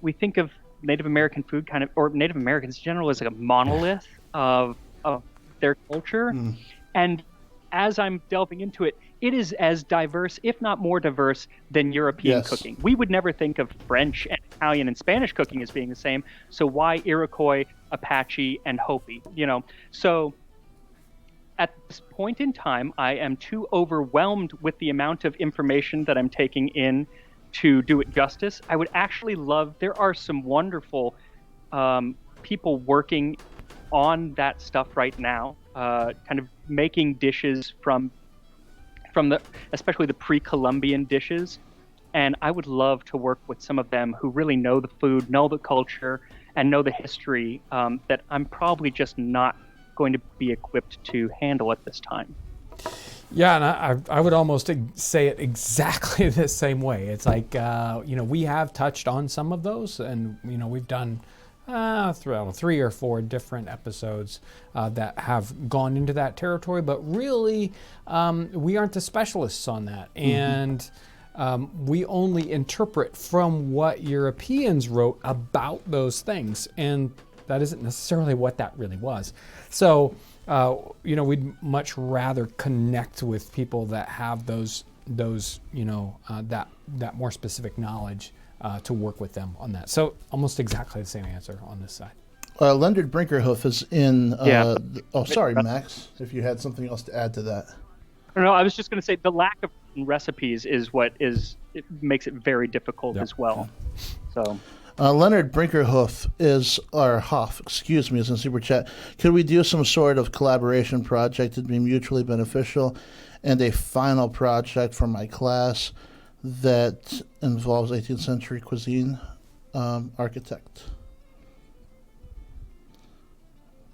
we think of Native American food or Native Americans in general as like a monolith of their culture. And as I'm delving into it, it is as diverse, if not more diverse, than European cooking. We would never think of French and Italian and Spanish cooking as being the same. So why Iroquois, Apache, and Hopi? So at this point in time, I am too overwhelmed with the amount of information that I'm taking in to do it justice. I would actually there are some wonderful people working on that stuff right now, kind of making dishes from especially the pre-Columbian dishes. And I would love to work with some of them who really know the food, know the culture, and know the history that I'm probably just not going to be equipped to handle at this time. Yeah, and I would almost say it exactly the same way. It's like, we have touched on some of those, and, we've done 3 or 4 different episodes that have gone into that territory, but really we aren't the specialists on that. And we only interpret from what Europeans wrote about those things, and that isn't necessarily what that really was. So, we'd much rather connect with people that have those that more specific knowledge to work with them on that. So almost exactly the same answer on this side. Leonard Brinkerhoof is in. Sorry, Max, if you had something else to add to that. No, I was just going to say the lack of recipes is what it makes it very difficult as well. So. Leonard Brinkerhoof is in Super Chat. Could we do some sort of collaboration project to be mutually beneficial and a final project for my class that involves 18th century cuisine architect?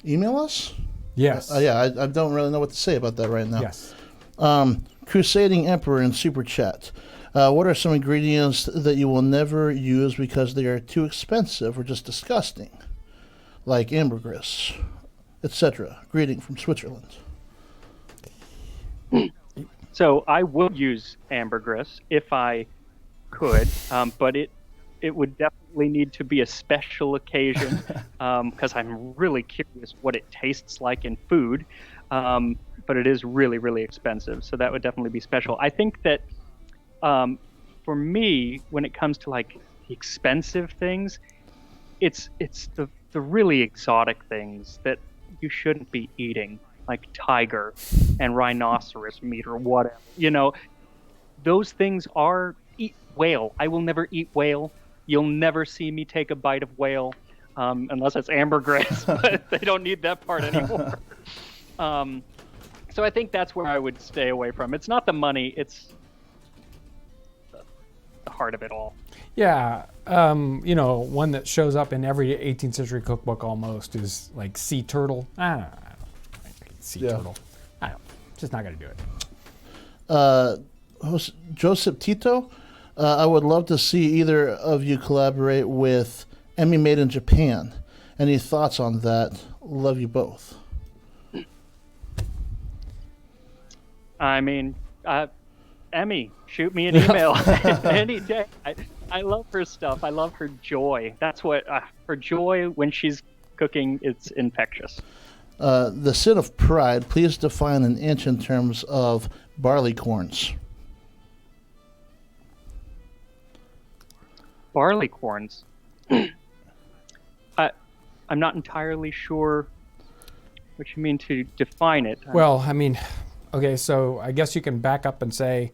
Email us? Yes. I don't really know what to say about that right now. Yes. Crusading Emperor in Super Chat. What are some ingredients that you will never use because they are too expensive or just disgusting? Like ambergris, etc. Greeting from Switzerland. So I would use ambergris if I could, but it would definitely need to be a special occasion because I'm really curious what it tastes like in food. But it is really, really expensive, so that would definitely be special. I think that for me, when it comes to like expensive things, it's the really exotic things that you shouldn't be eating, like tiger and rhinoceros meat or whatever. Those things eat whale. I will never eat whale. You'll never see me take a bite of whale unless it's ambergris, but they don't need that part anymore. So I think that's where I would stay away from. It's not the money, it's the heart of it all. Yeah, one that shows up in every 18th century cookbook almost is like sea turtle. I don't know. Sea turtle. I don't. Just not gonna do it. Joseph Tito, I would love to see either of you collaborate with Emmy Made in Japan. Any thoughts on that? Love you both. I mean, Emmy, shoot me an email any day. I love her stuff. I love her joy. That's what her joy when she's cooking. It's infectious. The sin of pride. Please define an inch in terms of barley corns. Barley corns. I'm not entirely sure what you mean to define it. Well, I mean, okay, so I guess you can back up and say,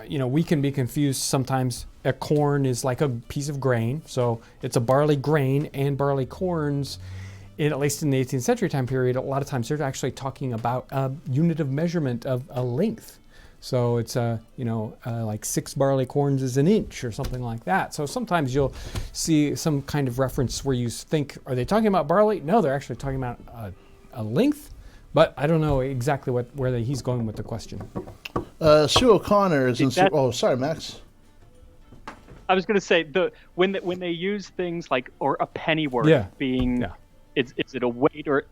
we can be confused sometimes. A corn is like a piece of grain, so it's a barley grain, and barley corns, at least in the 18th century time period, a lot of times they're actually talking about a unit of measurement of a length. So it's like 6 barley corns is an inch or something like that. So sometimes you'll see some kind of reference where you think, are they talking about barley? No, they're actually talking about a length, but I don't know exactly where he's going with the question. Sue O'Connor is in. Oh, sorry, Max. I was going to say when they use things like or a pennyworth being, is it a weight or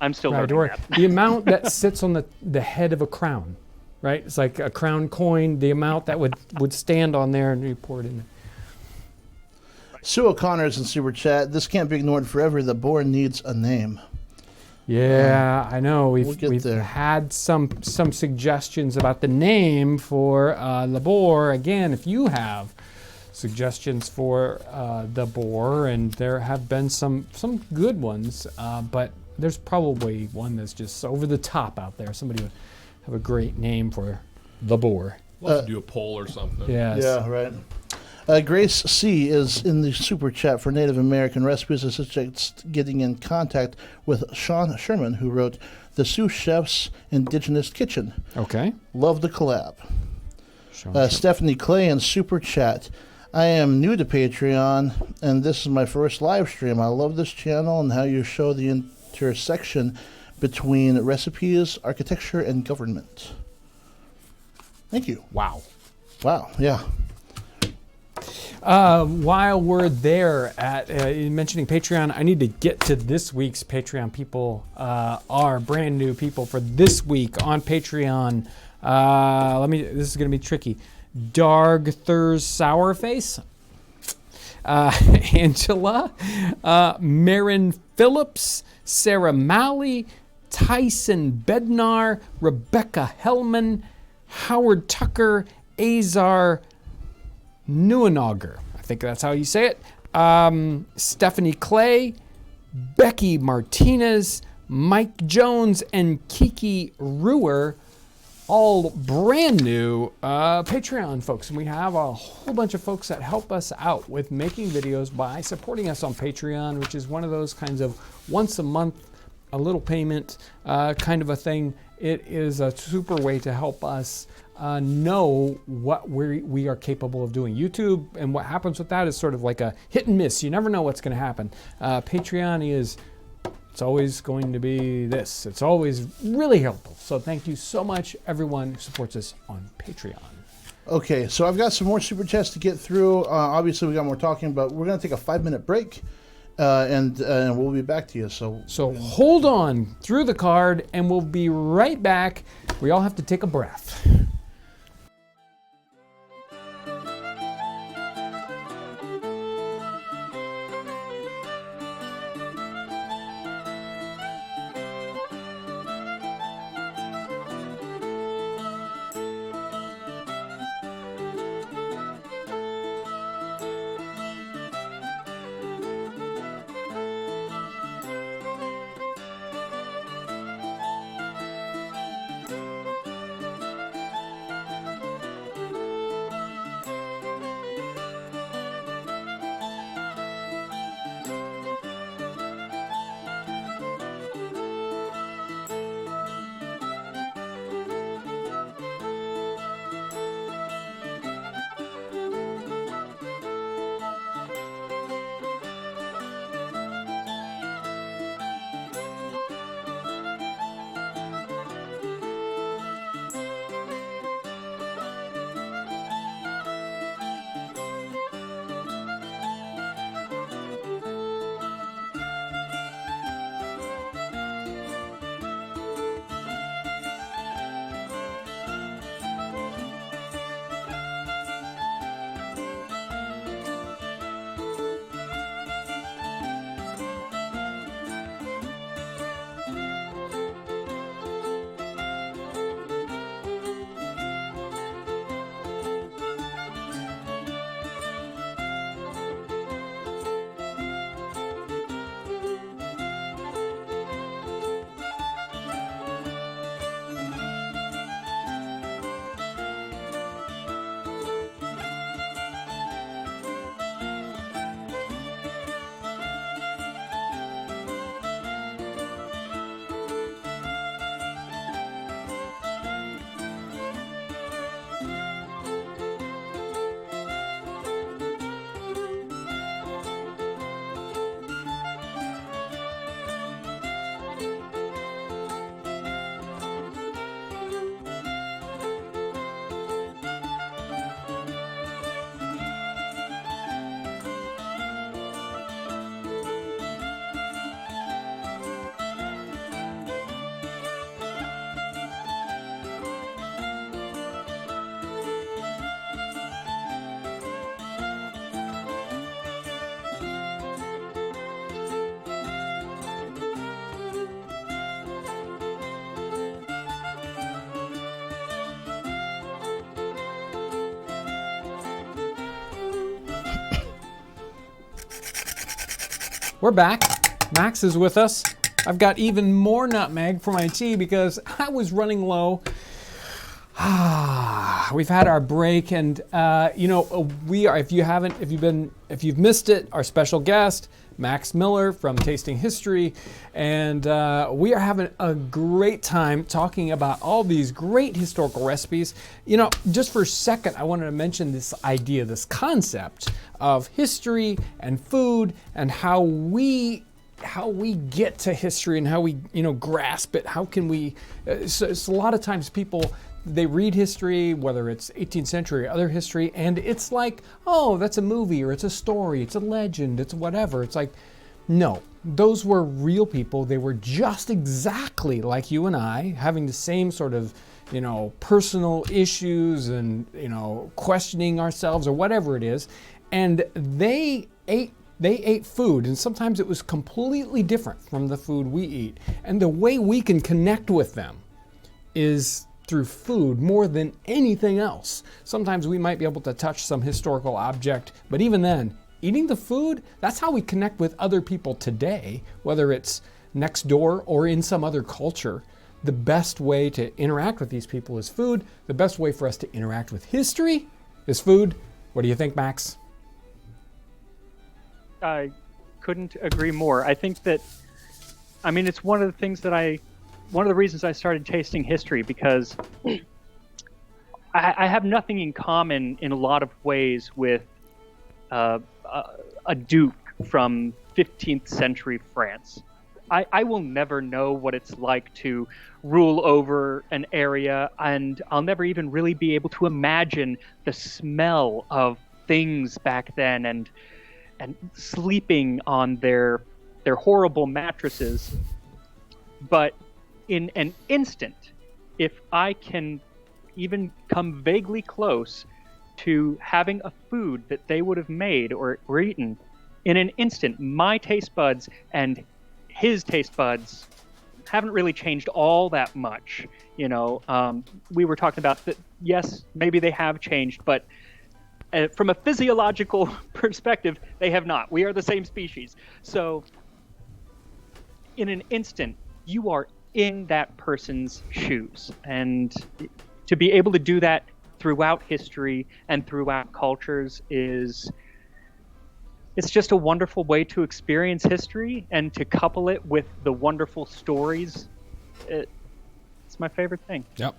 I'm still learning that. The amount that sits on the head of a crown, right? It's like a crown coin. The amount that would stand on there, and you pour it in there. Sue O'Connor is in super chat. This can't be ignored forever. The boar needs a name. Yeah, I know. We've there. had some suggestions about the name for the boar. Again, if you have suggestions for the boar, and there have been some good ones, but there's probably one that's just over the top out there. Somebody would have a great name for the boar. We'll have to do a poll or something. Yes. Yeah, right. Grace C. is in the super chat for Native American recipes and suggests getting in contact with Sean Sherman, who wrote The Sioux Chef's Indigenous Kitchen. Okay. Love the collab. Stephanie Clay in super chat. I am new to Patreon, and this is my first live stream. I love this channel and how you show the intersection between recipes, architecture, and government. Thank you. Wow, yeah. While we're there at mentioning Patreon, I need to get to this week's Patreon people, our brand new people for this week on Patreon. This is going to be tricky. Darg Thurs Sourface, Angela, Marin Phillips, Sarah Malley, Tyson Bednar, Rebecca Hellman, Howard Tucker, Azar Neuenauger, I think that's how you say it. Stephanie Clay, Becky Martinez, Mike Jones, and Kiki Ruer, all brand new Patreon folks. And we have a whole bunch of folks that help us out with making videos by supporting us on Patreon, which is one of those kinds of once a month, a little payment kind of a thing. It is a super way to help us know what we are capable of doing. YouTube and what happens with that is sort of like a hit and miss. You never know what's going to happen. Patreon it's always going to be this. It's always really helpful. So thank you so much, everyone who supports us on Patreon. Okay, so I've got some more super chats to get through. Obviously, we got more talking, but we're going to take a 5-minute break, and we'll be back to you. So hold on through the card, and we'll be right back. We all have to take a breath. We're back. Max is with us. I've got even more nutmeg for my tea because I was running low. We've had our break, and we are. If you've missed it, our special guest, Max Miller from Tasting History, and we are having a great time talking about all these great historical recipes. Just for a second, I wanted to mention this idea, this concept of history and food, and how we get to history and how we grasp it. How can we? So a lot of times people, they read history, whether it's 18th century or other history, and it's like, oh, that's a movie, or it's a story, it's a legend, it's whatever. It's like, no, those were real people. They were just exactly like you and I, having the same sort of, personal issues and, questioning ourselves or whatever it is. And they ate food, and sometimes it was completely different from the food we eat. And the way we can connect with them is through food more than anything else. Sometimes we might be able to touch some historical object, but even then, eating the food, that's how we connect with other people today, whether it's next door or in some other culture. The best way to interact with these people is food. The best way for us to interact with history is food. What do you think, Max? I couldn't agree more. I think that, it's one of the reasons I started Tasting History, because I have nothing in common in a lot of ways with a duke from 15th century France. I will never know what it's like to rule over an area, and I'll never even really be able to imagine the smell of things back then and sleeping on their horrible mattresses. But in an instant, if I can even come vaguely close to having a food that they would have made or eaten, in an instant, my taste buds and his taste buds haven't really changed all that much. We were talking about that, yes, maybe they have changed, but from a physiological perspective, they have not. We are the same species. So in an instant, you are in that person's shoes. And to be able to do that throughout history and throughout cultures it's just a wonderful way to experience history, and to couple it with the wonderful stories. It's my favorite thing. Yep.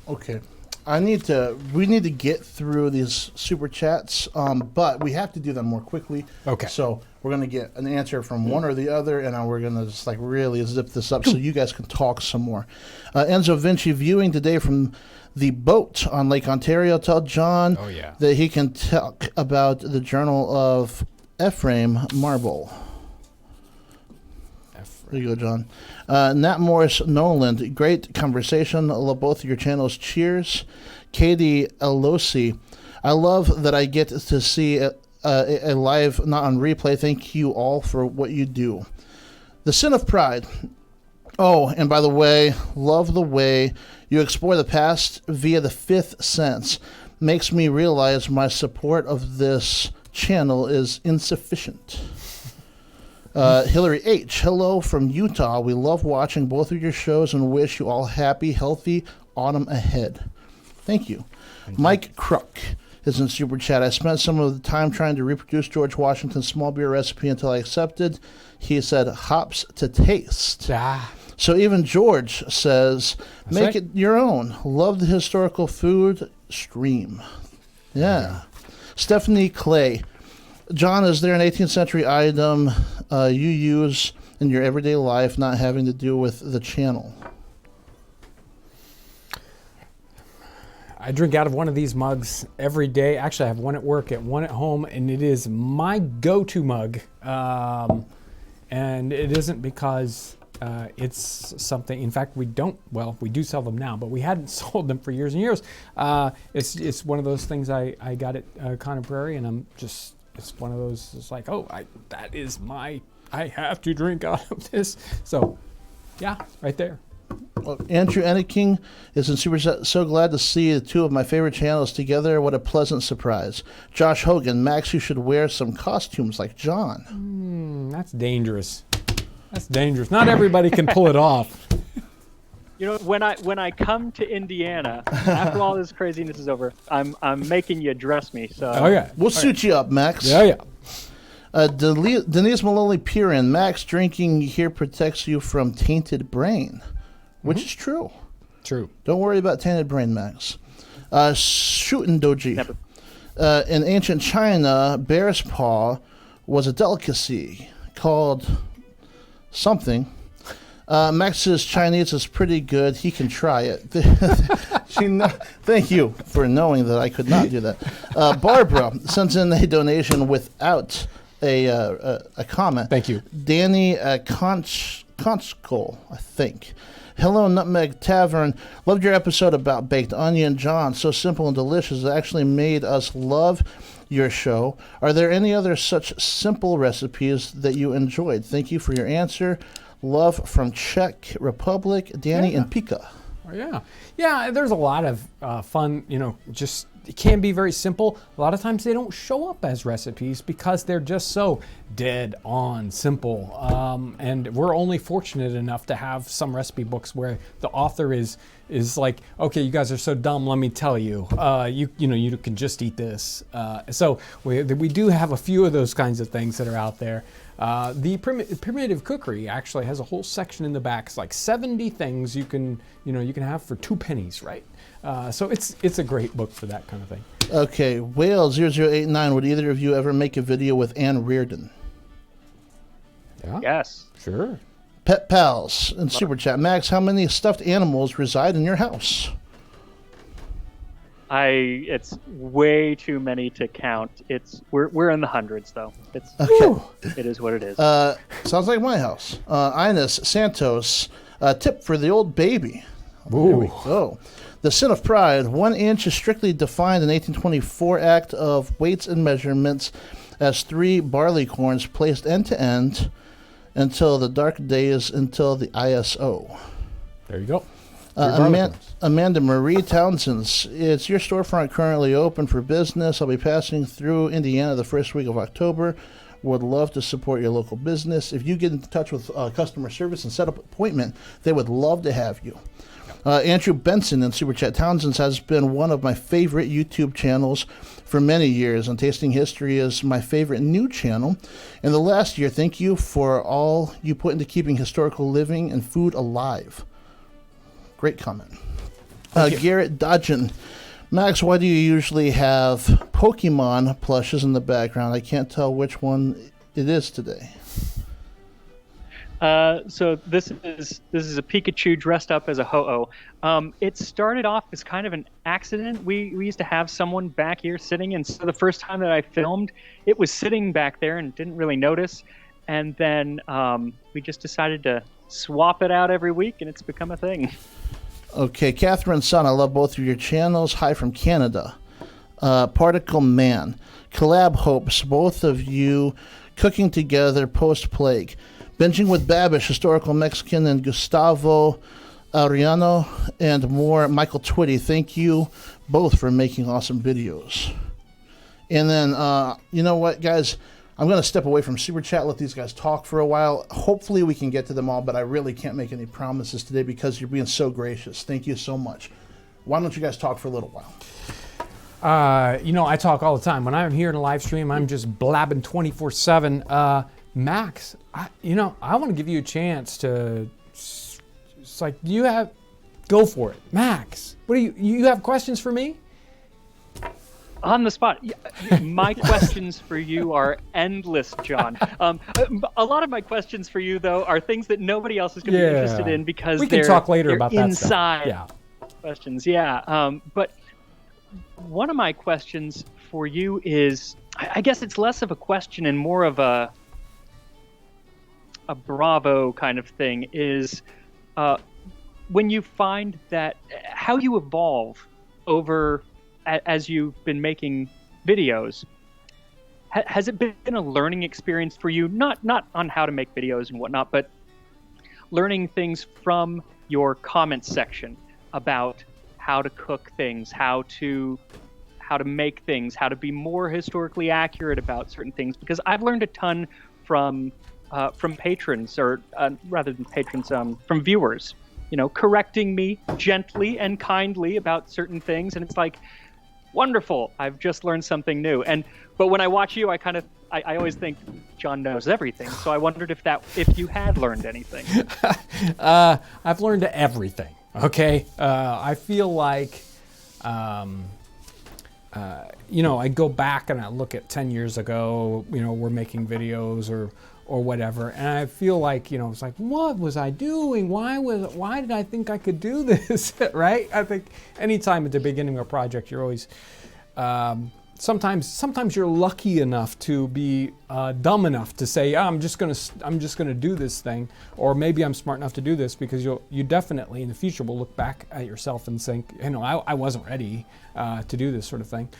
Okay. We need to get through these super chats, but we have to do them more quickly. Okay. So we're going to get an answer from one or the other, and we're going to just really zip this up so you guys can talk some more. Enzo Vinci viewing today from the boat on Lake Ontario. Tell John that he can talk about the Journal of Ephraim Marble. There you go, John. Nat Morris Noland, great conversation. I love both of your channels. Cheers. Katie Alosi, I love that I get to see a live, not on replay. Thank you all for what you do. The Sin of Pride. Oh, and by the way, love the way you explore the past via the fifth sense. Makes me realize my support of this channel is insufficient. Hillary H. Hello from Utah. We love watching both of your shows and wish you all happy, healthy autumn ahead. Thank you. Mike Crook is in Super Chat. I spent some of the time trying to reproduce George Washington's small beer recipe until I accepted. He said hops to taste. So even George says, make it your own. Love the historical food stream. Yeah. Stephanie Clay. John, is there an 18th century item you use in your everyday life not having to do with the channel? I drink out of one of these mugs every day. Actually, I have one at work and one at home, and it is my go-to mug. And it isn't because it's something, in fact, we do sell them now, but we hadn't sold them for years and years. It's one of those things I got at Conner Prairie, and it's one of those, it's like, I have to drink out of this. So, yeah, right there. Well, Andrew Enneking is in Super Chat. So glad to see the two of my favorite channels together. What a pleasant surprise. Josh Hogan, Max, you should wear some costumes like John. That's dangerous. That's dangerous. Not everybody can pull it off. You know, when I come to Indiana after all this craziness is over, I'm making you dress me. So Oh yeah. We'll suit you up, Max. Yeah, yeah. Denise Maloney Pirin, Max, drinking here protects you from tainted brain, which is true. True. Don't worry about tainted brain, Max. Shootin' Doji. Never. In ancient China, bear's paw was a delicacy called something. Max's Chinese is pretty good. He can try it. Thank you for knowing that I could not do that. Barbara sends in a donation without a comment. Thank you. Danny Conskol, I think. Hello, Nutmeg Tavern. Loved your episode about baked onion, John. So simple and delicious. It actually made us love your show. Are there any other such simple recipes that you enjoyed? Thank you for your answer. Love from Czech Republic, Danny and Pika. Oh, yeah. Yeah, there's a lot of fun, just it can be very simple. A lot of times they don't show up as recipes because they're just so dead on simple. And we're only fortunate enough to have some recipe books where the author is like, okay, you guys are so dumb, let me tell you. You can just eat this. So we do have a few of those kinds of things that are out there. The primitive cookery actually has a whole section in the back. It's like 70 things you can have for 2 pennies, right? So it's a great book for that kind of thing. Okay, Whale0089, would either of you ever make a video with Ann Reardon? Yeah. Yes. Sure. Pet Pals and Super Chat. Max, how many stuffed animals reside in your house? It's way too many to count. We're in the hundreds though. It is what it is. Sounds like my house. Ines Santos, tip for the old baby. Ooh. Here we go. The Sin of Pride. 1 inch is strictly defined in 1824 Act of Weights and Measurements as 3 barley corns placed end to end until the dark days until the ISO. There you go. Amanda Marie Townsends, is your storefront currently open for business? I'll be passing through Indiana the first week of October. Would love to support your local business. If you get in touch with customer service and set up an appointment, they would love to have you. Andrew Benson in Super Chat. Townsends has been one of my favorite YouTube channels for many years, and Tasting History is my favorite new channel. In the last year, thank you for all you put into keeping historical living and food alive. Great comment. Garrett Dodgen. Max, why do you usually have Pokemon plushes in the background? I can't tell which one it is today. So this is a Pikachu dressed up as a Ho-Oh. It started off as kind of an accident. We used to have someone back here sitting, and so the first time that I filmed, it was sitting back there and didn't really notice. And then we just decided to swap it out every week, and it's become a thing. Okay, Catherine Sun, I love both of your channels. Hi from Canada. Particle Man. Collab hopes, both of you cooking together post-plague. Binging with Babish, Historical Mexican, and Gustavo Ariano, and more. Michael Twitty, thank you both for making awesome videos. And then, you know what, guys? I'm going to step away from Super Chat, let these guys talk for a while. Hopefully we can get to them all, but I really can't make any promises today because you're being so gracious. Thank you so much. Why don't you guys talk for a little while? I talk all the time. When I'm here in a live stream, I'm just blabbing 24/7. Max, I want to give you a chance to. It's like, go for it, Max. What do you have questions for me? On the spot. My questions for you are endless, John. A lot of my questions for you, though, are things that nobody else is going to be interested in because we can talk later about that inside stuff. Questions. Yeah. But one of my questions for you is, I guess it's less of a question and more of a bravo kind of thing, is when you find that how you evolve over as you've been making videos. Has it been a learning experience for you? Not on how to make videos and whatnot, but learning things from your comments section about how to cook things, how to make things, how to be more historically accurate about certain things. Because I've learned a ton from from patrons, or rather than patrons, from viewers, correcting me gently and kindly about certain things, and it's like, wonderful, I've just learned something new. But when I watch you, I always think John knows everything. So I wondered if you had learned anything. I've learned everything. Okay, I feel like, I go back and I look at 10 years ago. We're making videos or whatever, and I feel like it's like, what was I doing? Why did I think I could do this? Right? I think anytime at the beginning of a project, you're always sometimes you're lucky enough to be dumb enough to say, I'm just gonna do this thing, or maybe I'm smart enough to do this, because you definitely in the future will look back at yourself and think, I wasn't ready to do this sort of thing.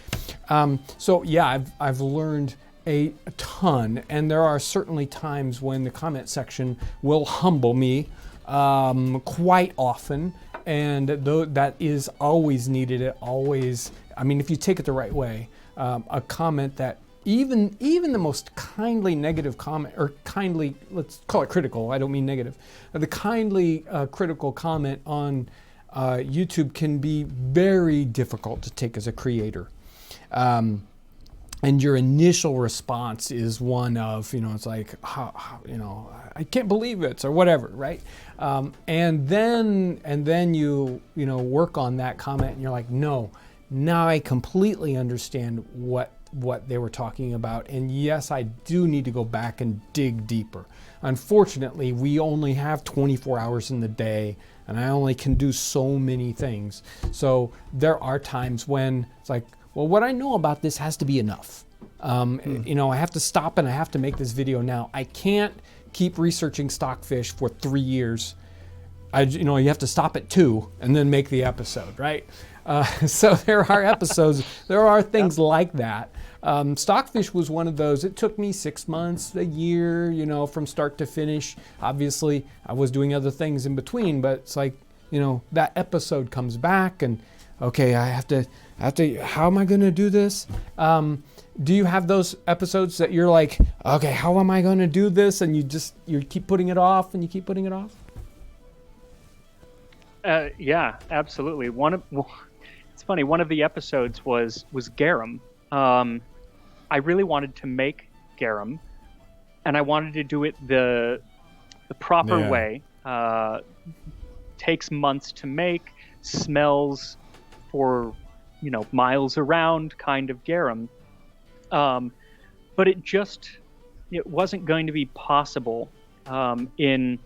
So yeah, I've learned a ton, and there are certainly times when the comment section will humble me quite often, and that is always needed. If you take it the right way, a comment that even the most kindly negative comment, or kindly, let's call it critical, I don't mean negative, the kindly critical comment on YouTube can be very difficult to take as a creator. And your initial response is one of, it's like, I can't believe it, or whatever, right? And then you work on that comment, and you're like, no, now I completely understand what they were talking about, and yes, I do need to go back and dig deeper. Unfortunately, we only have 24 hours in the day, and I only can do so many things. So there are times when it's like, well, what I know about this has to be enough. I have to stop and I have to make this video now. I can't keep researching stockfish for 3 years. You have to stop at 2 and then make the episode, right? So there are episodes, there are things like that. Stockfish was one of those. It took me 6 months, a year, from start to finish. Obviously, I was doing other things in between, but it's like, that episode comes back and, okay, I have to, how am I going to do this? Do you have those episodes that you're like, okay, how am I going to do this? And you keep putting it off and you keep putting it off? Yeah, absolutely. It's funny. One of the episodes was garum. I really wanted to make garum, and I wanted to do it the proper way. Takes months to make, smells for miles around kind of garum. But it wasn't going to be possible in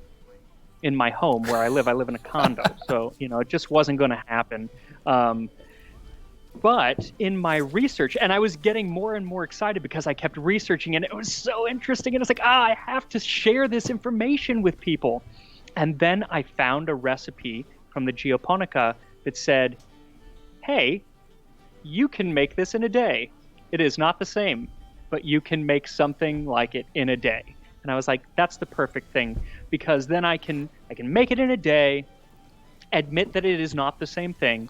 my home where I live. I live in a condo, so it just wasn't going to happen. But in my research, and I was getting more and more excited because I kept researching, and it was so interesting. And it's like, I have to share this information with people. And then I found a recipe from the Geoponica that said, hey, you can make this in a day. It is not the same, but you can make something like it in a day. And I was like, that's the perfect thing, because then I can make it in a day, admit that it is not the same thing.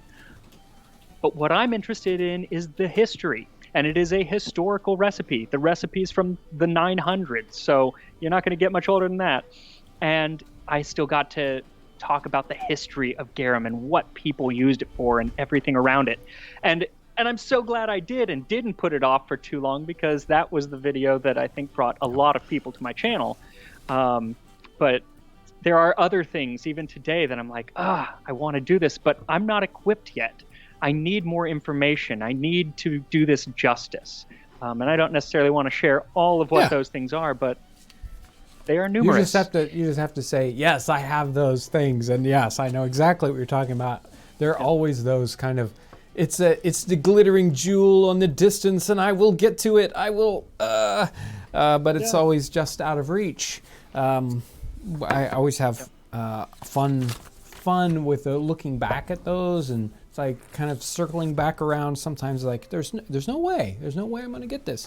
But what I'm interested in is the history, and it is a historical recipe. The recipe is from the 900s, so you're not going to get much older than that. And I still got to talk about the history of garum and what people used it for and everything around it. And I'm so glad I did and didn't put it off for too long, because that was the video that I think brought a lot of people to my channel. But there are other things even today that I'm like, I want to do this, but I'm not equipped yet. I need more information. I need to do this justice. And I don't necessarily want to share all of what those things are, but they are numerous. You just have to say, yes, I have those things, and yes, I know exactly what you're talking about. There are always those kind of, it's the glittering jewel on the distance, and I will get to it. I will, but it's always just out of reach. I always have fun with looking back at those, and it's like kind of circling back around. Sometimes like there's no way I'm going to get this.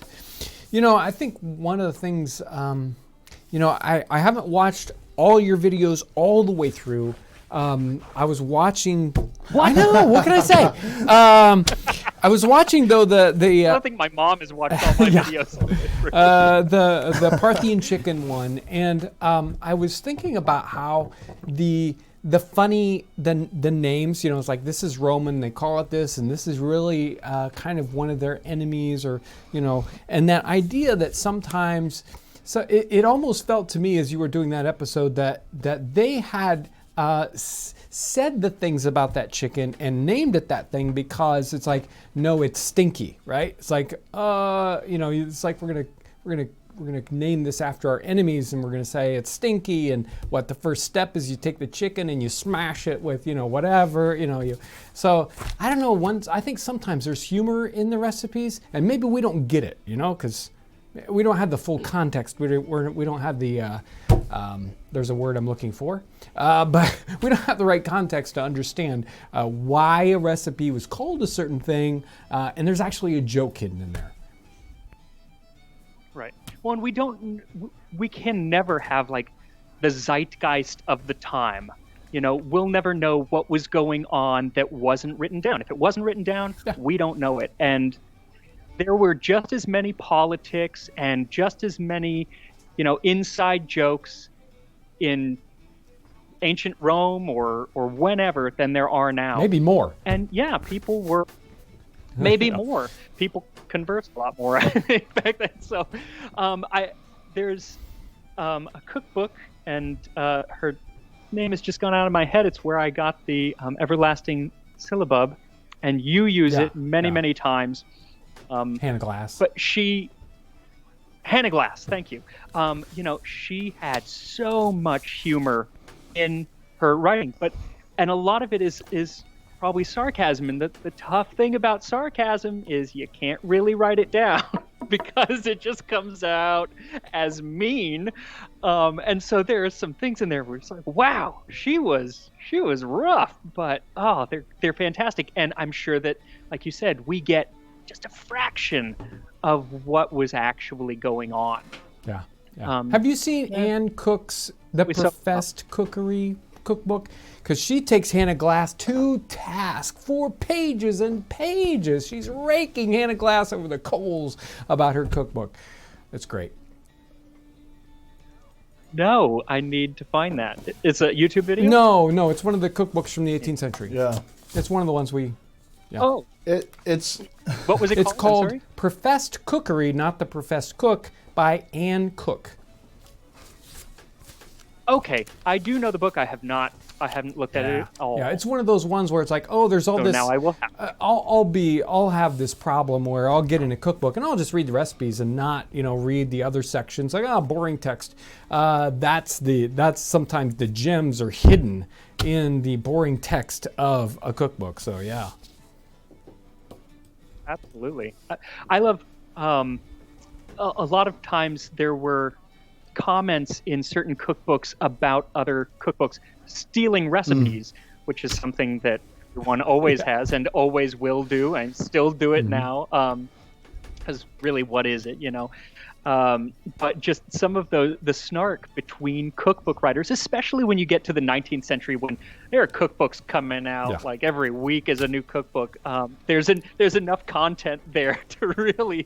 I think one of the things, I haven't watched all your videos all the way through. I was watching. I know. What can I say? I was watching though I don't think my mom has watched all my videos. the Parthian chicken one, and I was thinking about how the funny the names, you know, it's like this is Roman, they call it this, and this is really kind of one of their enemies, or you know, and that idea that sometimes, so it almost felt to me as you were doing that episode that they had said the things about that chicken and named it that thing because it's like, no, it's stinky, right? It's like, you know, it's like we're gonna name this after our enemies, and we're gonna say it's stinky. And what the first step is, you take the chicken and you smash it with, you know, whatever, you know. So I don't know. I think sometimes there's humor in the recipes, and maybe we don't get it, you know, because we don't have the full context. We don't have the. There's a word I'm looking for, but we don't have the right context to understand why a recipe was called a certain thing, and there's actually a joke hidden in there. Right. Well, and we can never have like the zeitgeist of the time. You know, we'll never know what was going on that wasn't written down. If it wasn't written down, we don't know it. And there were just as many politics and just as many, you know, inside jokes in ancient Rome or whenever than there are now. Maybe more. And yeah, people were maybe more. People conversed a lot more, I think, back then. So there's a cookbook, and her name has just gone out of my head. It's where I got the everlasting syllabub, and you use it many times. Hannah Glass. But Hannah Glass, thank you. You know, she had so much humor in her writing, and a lot of it is probably sarcasm. And the tough thing about sarcasm is you can't really write it down because it just comes out as mean. And so there are some things in there where it's like, wow, she was rough, but they're fantastic. And I'm sure that, like you said, we get just a fraction of what was actually going on. Yeah. Have you seen Anne Cook's The Professed Cookery cookbook? Because she takes Hannah Glass to task for pages and pages. She's raking Hannah Glass over the coals about her cookbook. It's great. No, I need to find that. It's a YouTube video? No, it's one of the cookbooks from the 18th century. Yeah. It's one of the ones we... Yeah. Oh. It's What was it It's called? called Professed Cookery, not The Professed Cook, by Anne Cook. Okay, I do know the book. I haven't looked at it at all. Yeah, it's one of those ones where it's like, oh, there's all this. Now I will have. I'll have this problem where I'll get in a cookbook and I'll just read the recipes and not, you know, read the other sections. Like, boring text. That's sometimes the gems are hidden in the boring text of a cookbook. So yeah. Absolutely. I love. A lot of times there were comments in certain cookbooks about other cookbooks stealing recipes, which is something that one always has and always will do, and still do it now. Because really, what is it, you know? But just some of the snark between cookbook writers, especially when you get to the 19th century, when there are cookbooks coming out like every week is a new cookbook. There's enough content there to really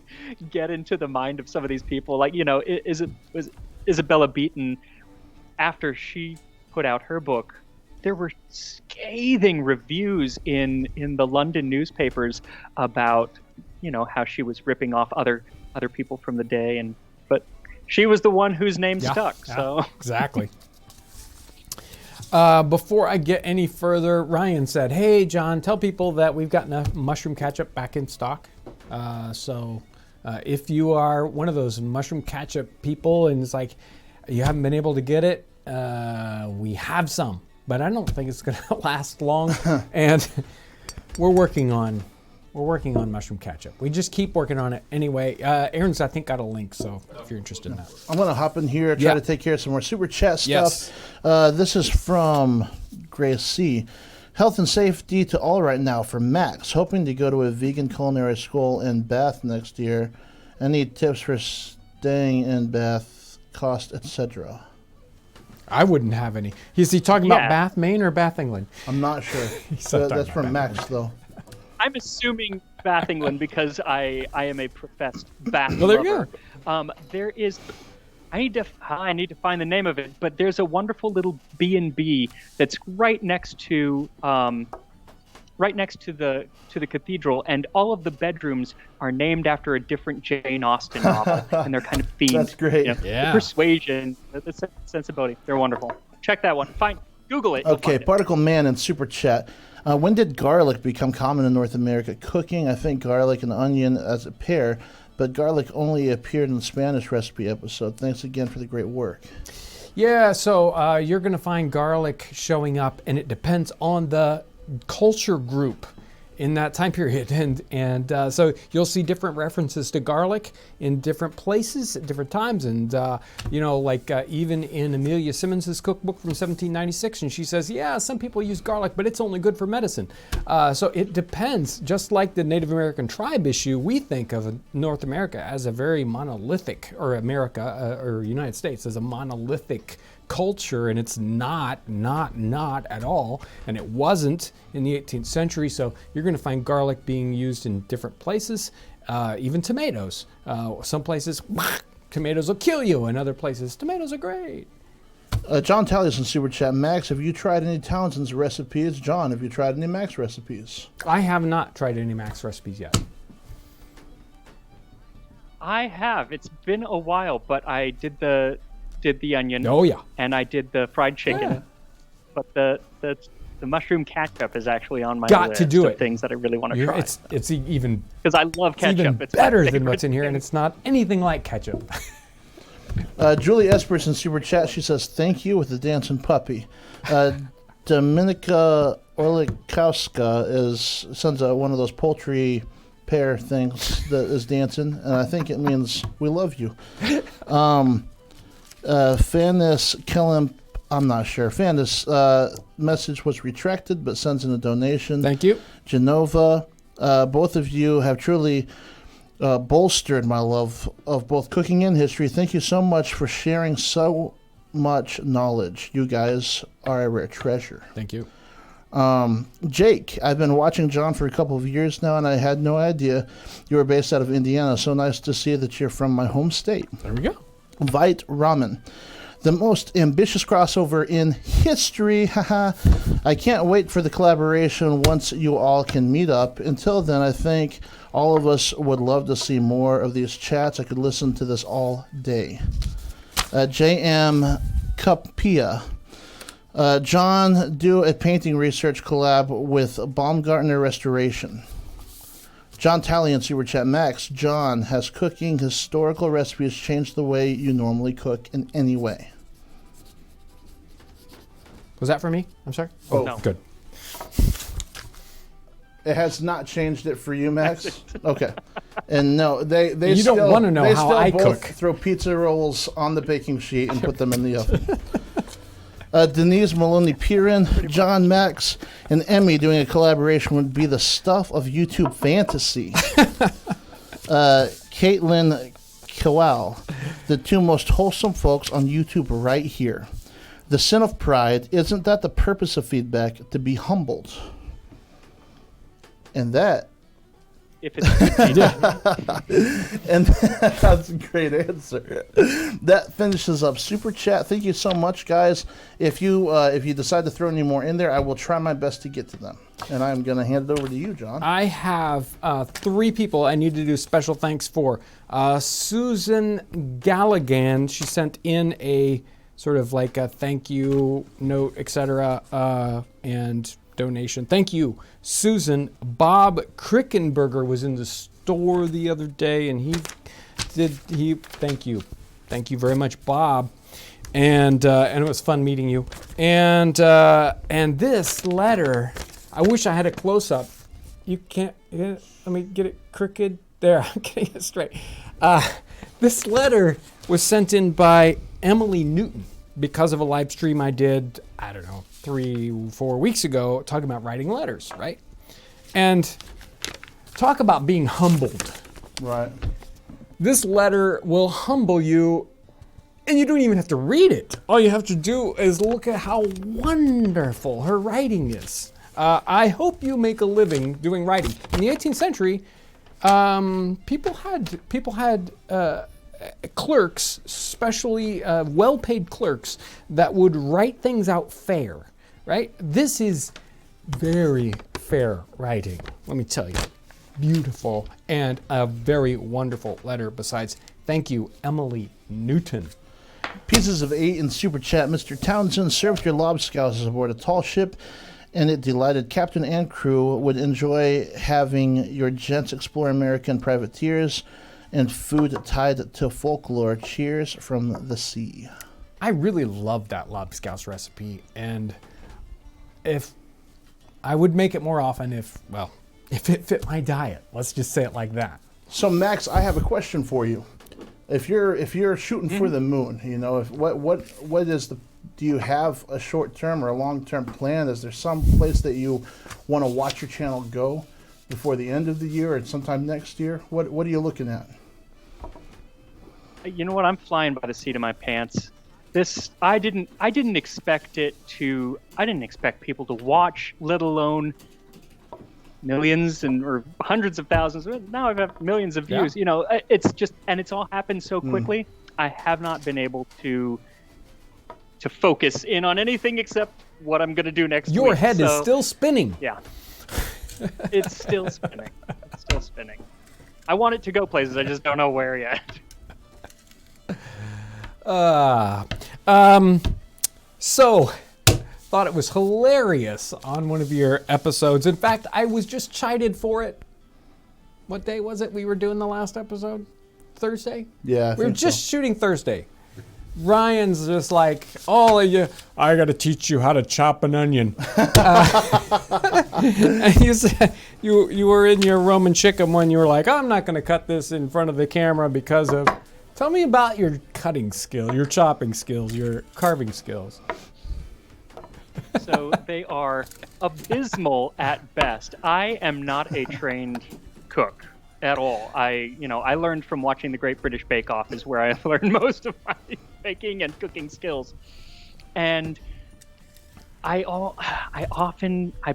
get into the mind of some of these people. Like, you know, was Isabella Beaton, after she put out her book, there were scathing reviews in the London newspapers about, you know, how she was ripping off other people from the day, but she was the one whose name stuck. So exactly. Before I get any further, Ryan said, "Hey John, tell people that we've got mushroom ketchup back in stock. So if you are one of those mushroom ketchup people and it's like you haven't been able to get it, we have some, but I don't think it's going to last long, and we're working on mushroom ketchup. We just keep working on it anyway. Aaron's, I think, got a link, so if you're interested in that. I'm going to hop in here, try to take care of some more super chat stuff. Yes. This is from Grace C. Health and safety to all right now for Max. Hoping to go to a vegan culinary school in Bath next year. Any tips for staying in Bath, cost, etc.? I wouldn't have any. Is he talking about Bath, Maine, or Bath, England? I'm not sure. talking That's about from Bath, Max, though. I'm assuming Bath, England, because I am a professed Bath Well, there you lover. There is. I need to find the name of it, but there's a wonderful little B&B that's right next to the cathedral, and all of the bedrooms are named after a different Jane Austen novel, and they're kind of themed. That's great. Yeah. The persuasion, the sensibility. They're wonderful. Check that one. Google it. You'll Okay, find it. Particle Man in Super Chat. When did garlic become common in North America? Cooking, I think garlic and onion as a pair, but garlic only appeared in the Spanish recipe episode. Thanks again for the great work. Yeah, so you're going to find garlic showing up, and it depends on the culture group in that time period, and so you'll see different references to garlic in different places at different times, and even in Amelia Simmons's cookbook from 1796, and she says, yeah, some people use garlic, but it's only good for medicine. So it depends. Just like the Native American tribe issue, we think of North America as a very monolithic, or America or United States as a monolithic culture, and it's not at all, and it wasn't in the 18th century. So you're going to find garlic being used in different places, even tomatoes. Some places tomatoes will kill you, and other places tomatoes are great. John Tallies in Super Chat. Max, have you tried any Townsends recipes? John, have you tried any Max recipes? I have not tried any Max recipes yet. I have. It's been a while, but I did the onion. Oh yeah. And I did the fried chicken. Yeah. But the mushroom ketchup is actually on my Got list to do of it. things that I really want to try. It's even Because I love ketchup. even It's my better than favorite what's in here, and thing. it's not anything like ketchup. Julie Espers in Super Chat. She says, thank you with the dancing puppy. Dominika Orlikowska sends one of those poultry pear things that is dancing, and I think it means we love you. Fanis Killam, I'm not sure. Fanis message was retracted, but sends in a donation. Thank you. Genova, both of you have truly bolstered my love of both cooking and history. Thank you so much for sharing so much knowledge. You guys are a rare treasure. Thank you. Jake, I've been watching John for a couple of years now, and I had no idea you were based out of Indiana. So nice to see that you're from my home state. There we go. Vite Ramen, the most ambitious crossover in history. Haha. I can't wait for the collaboration once you all can meet up. Until then, I think all of us would love to see more of these chats. I could listen to this all day. J.M. Cupia. John, do a painting research collab with Baumgartner Restoration. John Talley in Super Chat. Max, John, has cooking historical recipes changed the way you normally cook in any way? Was that for me? I'm sorry? Oh, No. Good. It has not changed it for you, Max? Okay. And no, they You don't still, wanna know they how still I both cook. throw pizza rolls on the baking sheet and put them in the oven. Denise Maloney Piran, John, Max, and Emmy doing a collaboration would be the stuff of YouTube fantasy. Caitlin Kowal, the two most wholesome folks on YouTube right here. The sin of pride, isn't that the purpose of feedback, to be humbled? And that If it's good And that's a great answer. That finishes up Super Chat. Thank you so much, guys. If you decide to throw any more in there, I will try my best to get to them. And I'm going to hand it over to you, John. I have 3 people I need to do special thanks for. Susan Galligan, she sent in a sort of like a thank you note, etc., and donation. Thank you, Susan. Bob Krickenberger was in the store the other day, and thank you very much, Bob. And it was fun meeting you. And this letter, I wish I had a close up. You can't. Let me get it crooked. There, I'm getting it straight. This letter was sent in by Emily Newton because of a live stream I did, I don't know, 3-4 weeks ago, talking about writing letters, right? And talk about being humbled. Right. This letter will humble you, and you don't even have to read it. All you have to do is look at how wonderful her writing is. I hope you make a living doing writing. In the 18th century, people had clerks, especially well-paid clerks, that would write things out fair, right? This is very fair writing, let me tell you. Beautiful and a very wonderful letter besides. Thank you, Emily Newton. Pieces of 8 in Super Chat. Mr. Townsends served your lobscouse aboard a tall ship, and it delighted captain and crew. Would enjoy having your gents explore American privateers and food tied to folklore. Cheers from the sea. I really love that lobscouse recipe, and if I would make it more often if it fit my diet. Let's just say it like that. So Max, I have a question for you. If you're shooting for the moon, you know, what is the, do you have a short-term or a long-term plan? Is there some place that you want to watch your channel go before the end of the year or sometime next year? What are you looking at? You know what? I'm flying by the seat of my pants. I didn't expect people to watch, let alone millions or hundreds of thousands. Now I've had millions of views. Yeah. You know, it's all happened so quickly. I have not been able to focus in on anything except what I'm going to do next week. Your head is still spinning. Yeah. It's still spinning. It's still spinning. I want it to go places. I just don't know where yet. So, thought it was hilarious on one of your episodes. In fact, I was just chided for it. What day was it we were doing the last episode? Thursday? Yeah, we were just shooting Thursday. Ryan's just like, all of you, I got to teach you how to chop an onion. And you said you were in your Roman chicken when you were like, I'm not going to cut this in front of the camera because of. Tell me about your cutting skill, your chopping skills, your carving skills. So they are abysmal at best. I am not a trained cook at all. I learned from watching the Great British Bake Off is where I learned most of my baking and cooking skills. And I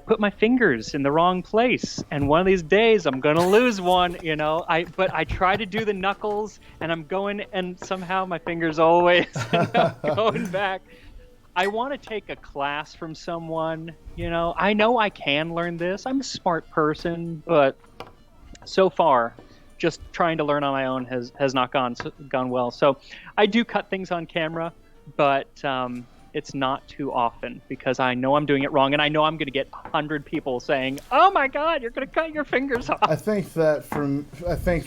put my fingers in the wrong place, and one of these days I'm gonna lose one, you know. But I try to do the knuckles, and I'm going, and somehow my fingers always end up going back. I want to take a class from someone, you know. I know I can learn this. I'm a smart person, but so far, just trying to learn on my own has not gone well. So I do cut things on camera, but it's not too often because I know I'm doing it wrong, and I know I'm going to get 100 people saying, "Oh my God, you're going to cut your fingers off." I think that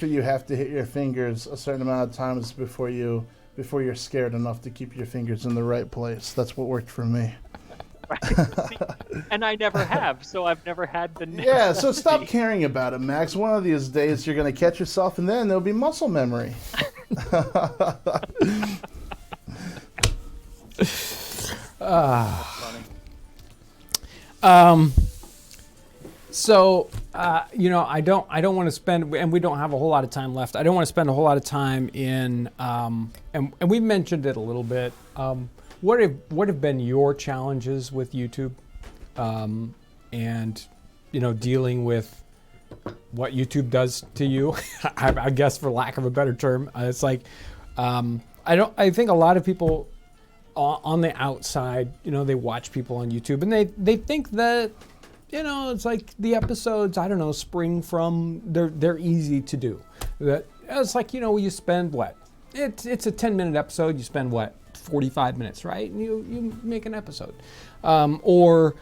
you have to hit your fingers a certain amount of times before you're scared enough to keep your fingers in the right place. That's what worked for me. Right. See, and I never have, so I've never had the necessity. Yeah, so stop caring about it, Max. One of these days you're going to catch yourself, and then there'll be muscle memory. So, I don't want to spend, and we don't have a whole lot of time left. I don't want to spend a whole lot of time in, and we mentioned it a little bit. What have been your challenges with YouTube, and dealing with what YouTube does to you? I guess, for lack of a better term, it's like I think a lot of people on the outside, they watch people on YouTube and they think that it's like the episodes, I don't know, spring from they're easy to do. That it's like you spend what? It's a 10-minute episode. You spend what? 45 minutes, right? And you make an episode, or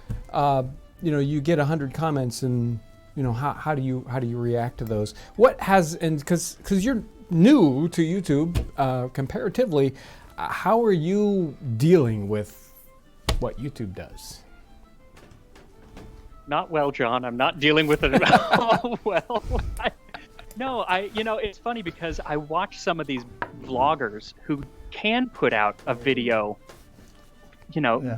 you get 100 comments, and how do you react to those? What has, and because you're new to YouTube comparatively, how are you dealing with what YouTube does? Not well, John. I'm not dealing with it at all well. It's funny because I watch some of these vloggers who can put out a video,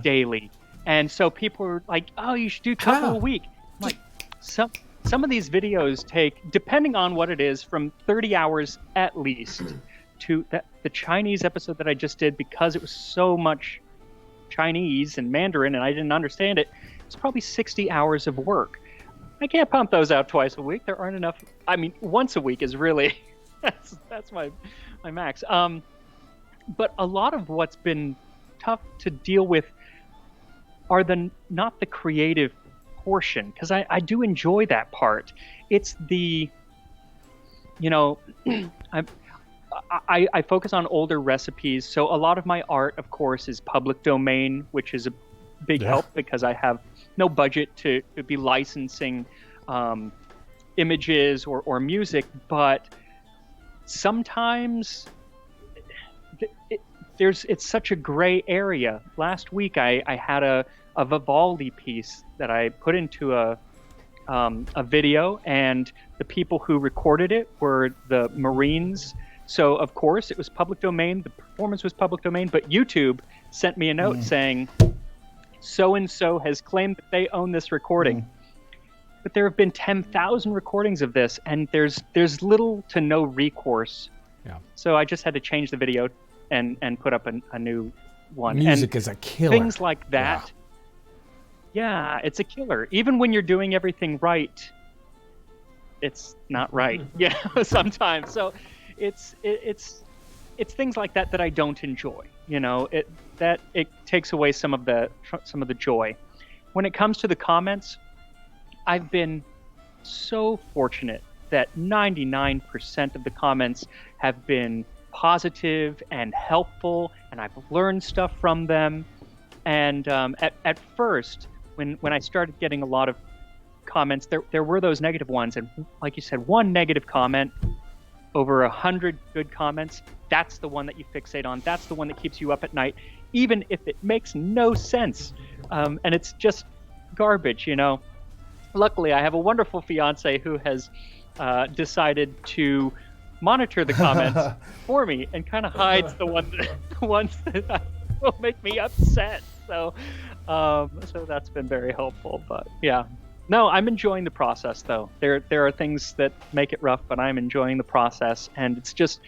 daily. And so people are like, oh, you should do a couple a week. I'm like, some of these videos take, depending on what it is, from 30 hours at least to the Chinese episode that I just did, because it was so much Chinese and Mandarin and I didn't understand it. it's probably 60 hours of work. I can't pump those out twice a week. There aren't enough. I mean, once a week is really that's my max. But a lot of what's been tough to deal with are not the creative portion, because I do enjoy that part. It's the, I focus on older recipes, so a lot of my art, of course, is public domain, which is a big help because I have no budget to be licensing images or music. But sometimes it's such a gray area. Last week I had a Vivaldi piece that I put into a video, and the people who recorded it were the Marines. So of course it was public domain. The performance was public domain, but YouTube sent me a note saying, so-and-so has claimed that they own this recording. But there have been 10,000 recordings of this, and there's little to no recourse. Yeah. So I just had to change the video and put up a new one. Music is a killer. Things like that. Yeah, it's a killer. Even when you're doing everything right, it's not right. Sometimes. So it's things like that I don't enjoy. It takes away some of the joy. When it comes to the comments, I've been so fortunate that 99% of the comments have been positive and helpful, and I've learned stuff from them. And at first, when I started getting a lot of comments, there were those negative ones, and like you said, one negative comment over 100 good comments, that's the one that you fixate on. That's the one that keeps you up at night, even if it makes no sense, and it's just garbage. Luckily, I have a wonderful fiance who has decided to monitor the comments for me and kind of hides the ones that will make me upset. So that's been very helpful. But yeah, no, I'm enjoying the process though. There are things that make it rough, but I'm enjoying the process, and it's just,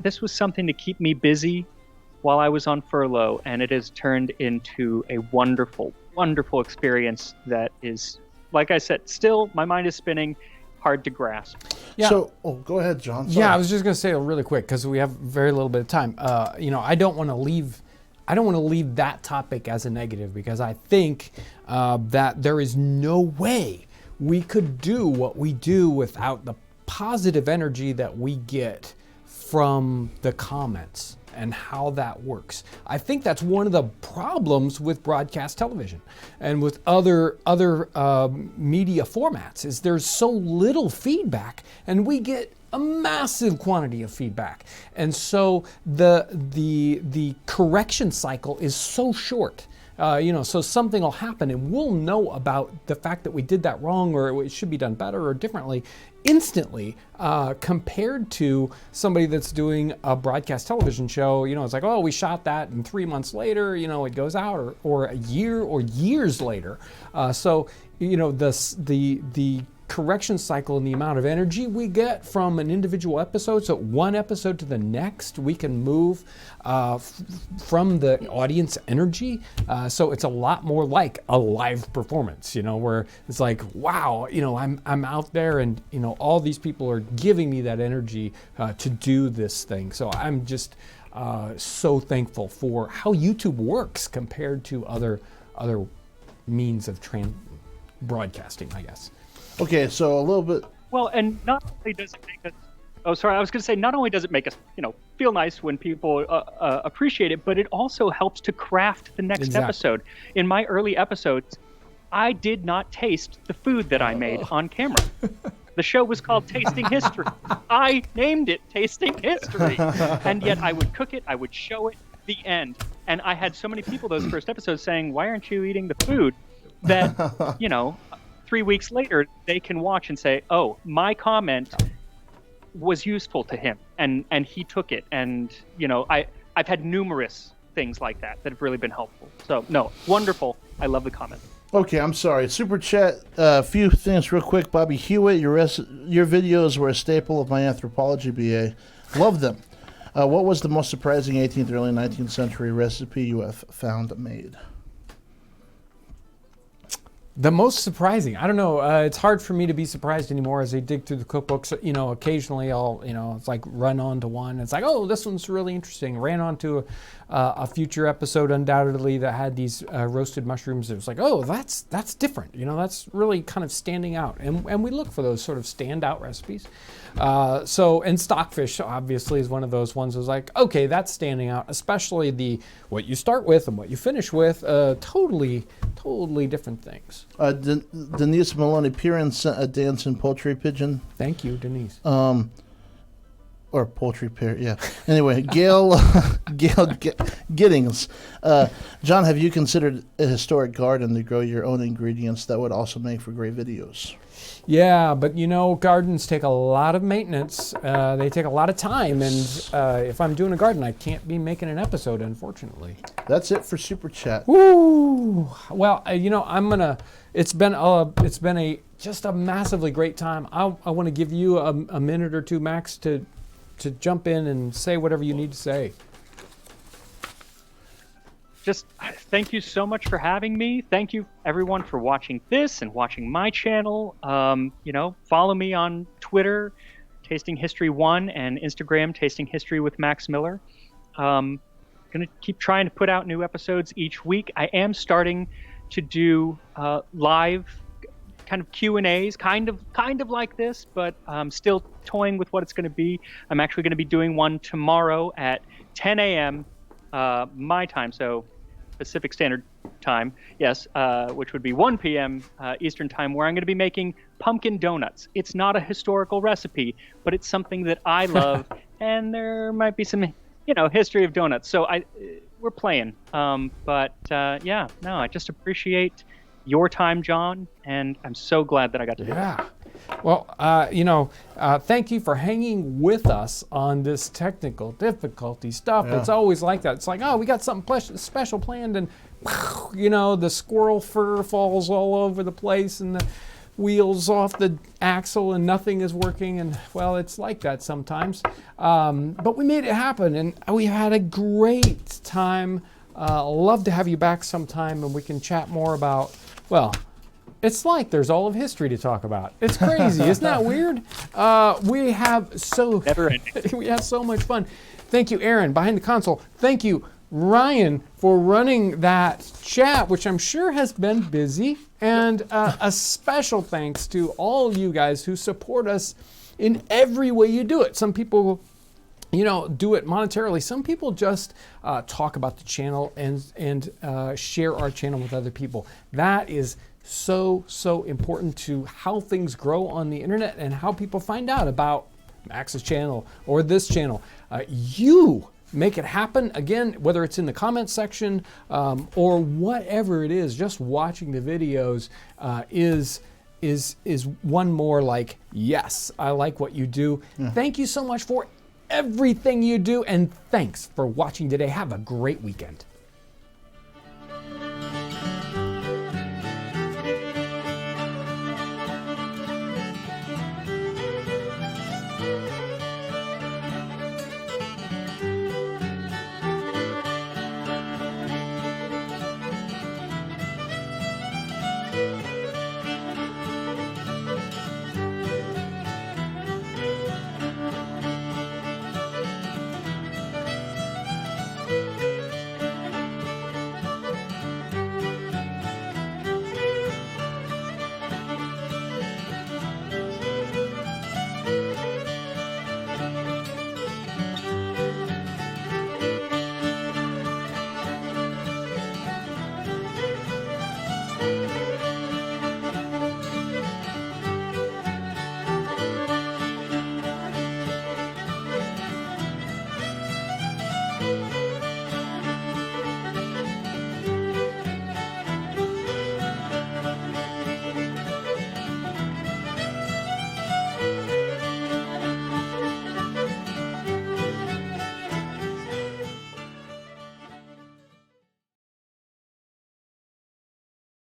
this was something to keep me busy while I was on furlough, and it has turned into a wonderful, wonderful experience that is, like I said, still my mind is spinning, hard to grasp. Yeah. So, go ahead, John. Sorry. Yeah, I was just going to say really quick because we have very little bit of time. I don't want to leave that topic as a negative, because I think that there is no way we could do what we do without the positive energy that we get from the comments and how that works. I think that's one of the problems with broadcast television and with other media formats, is there's so little feedback, and we get a massive quantity of feedback, and so the correction cycle is so short. So something will happen and we'll know about the fact that we did that wrong, or it should be done better or differently instantly, compared to somebody that's doing a broadcast television show. It's like, we shot that, and 3 months later, it goes out, or a year or years later. The correction cycle and the amount of energy we get from an individual episode. So one episode to the next, we can move from the audience energy. So it's a lot more like a live performance, where it's like, wow, I'm out there, and all these people are giving me that energy to do this thing. So I'm just so thankful for how YouTube works compared to other means of broadcasting, I guess. Okay, so a little bit. Well, and not only does it make us. Oh, sorry. I was going to say, not only does it make us, feel nice when people appreciate it, but it also helps to craft the next episode. In my early episodes, I did not taste the food that I made on camera. The show was called Tasting History. I named it Tasting History, and yet I would cook it. I would show it. The end. And I had so many people those first episodes saying, "Why aren't you eating the food?" That 3 weeks later, they can watch and say, "Oh, my comment was useful to him, and he took it." And I've had numerous things like that have really been helpful. So no, wonderful. I love the comment. Okay, I'm sorry. Super chat. A few things real quick. Bobby Hewitt, your videos were a staple of my anthropology BA. Love them. What was the most surprising 18th, early 19th century recipe you have found made? The most surprising, I don't know. It's hard for me to be surprised anymore as I dig through the cookbooks. You know, occasionally I'll, it's like run onto one. It's like, oh, this one's really interesting. Ran onto a future episode, undoubtedly, that had these roasted mushrooms. It was like, oh, that's different. You know, that's really kind of standing out. And we look for those sort of standout recipes. And stockfish obviously is one of those ones. That was like, okay, that's standing out. Especially what you start with and what you finish with. Totally different things. Denise Maloney Piran sent a dancing poultry pigeon. Thank you, Denise. Or poultry pair, yeah. Anyway, Gail Giddings. John, have you considered a historic garden to grow your own ingredients that would also make for great videos? Yeah, but gardens take a lot of maintenance. They take a lot of time, and if I'm doing a garden, I can't be making an episode, unfortunately. That's it for Super Chat. Woo! Well, I'm gonna. It's been just a massively great time. I want to give you a minute or two, Max, to jump in and say whatever you need to say. Just thank you so much for having me. Thank you, everyone, for watching this and watching my channel. Follow me on Twitter, Tasting History 1, and Instagram, Tasting History with Max Miller. Going to keep trying to put out new episodes each week. I am starting to do live kind of Q&As, kind of like this, but still toying with what it's going to be. I'm actually going to be doing one tomorrow at 10 a.m. My time, so Pacific Standard Time, yes, which would be 1 p.m. Eastern Time, where I'm going to be making pumpkin donuts. It's not a historical recipe, but it's something that I love, and there might be some, history of donuts. So we're playing. I just appreciate your time, John, and I'm so glad that I got to do it. Yeah. Well, thank you for hanging with us on this technical difficulty stuff. Yeah. It's always like that. It's like, oh, we got something special planned, and the squirrel fur falls all over the place, and the wheels off the axle, and nothing is working. And well, it's like that sometimes. But we made it happen, and we had a great time. Love to have you back sometime, and we can chat more about, it's like there's all of history to talk about. It's crazy. Isn't that weird? We have so much fun. Thank you, Aaron, behind the console. Thank you, Ryan, for running that chat, which I'm sure has been busy. And a special thanks to all you guys who support us in every way you do it. Some people do it monetarily. Some people just talk about the channel and share our channel with other people. That is so important to how things grow on the internet and how people find out about Max's channel or this channel. You make it happen. Again, whether it's in the comments section or whatever it is, just watching the videos is one more like, yes, I like what you do. Yeah. Thank you so much for everything you do, and thanks for watching today. Have a great weekend.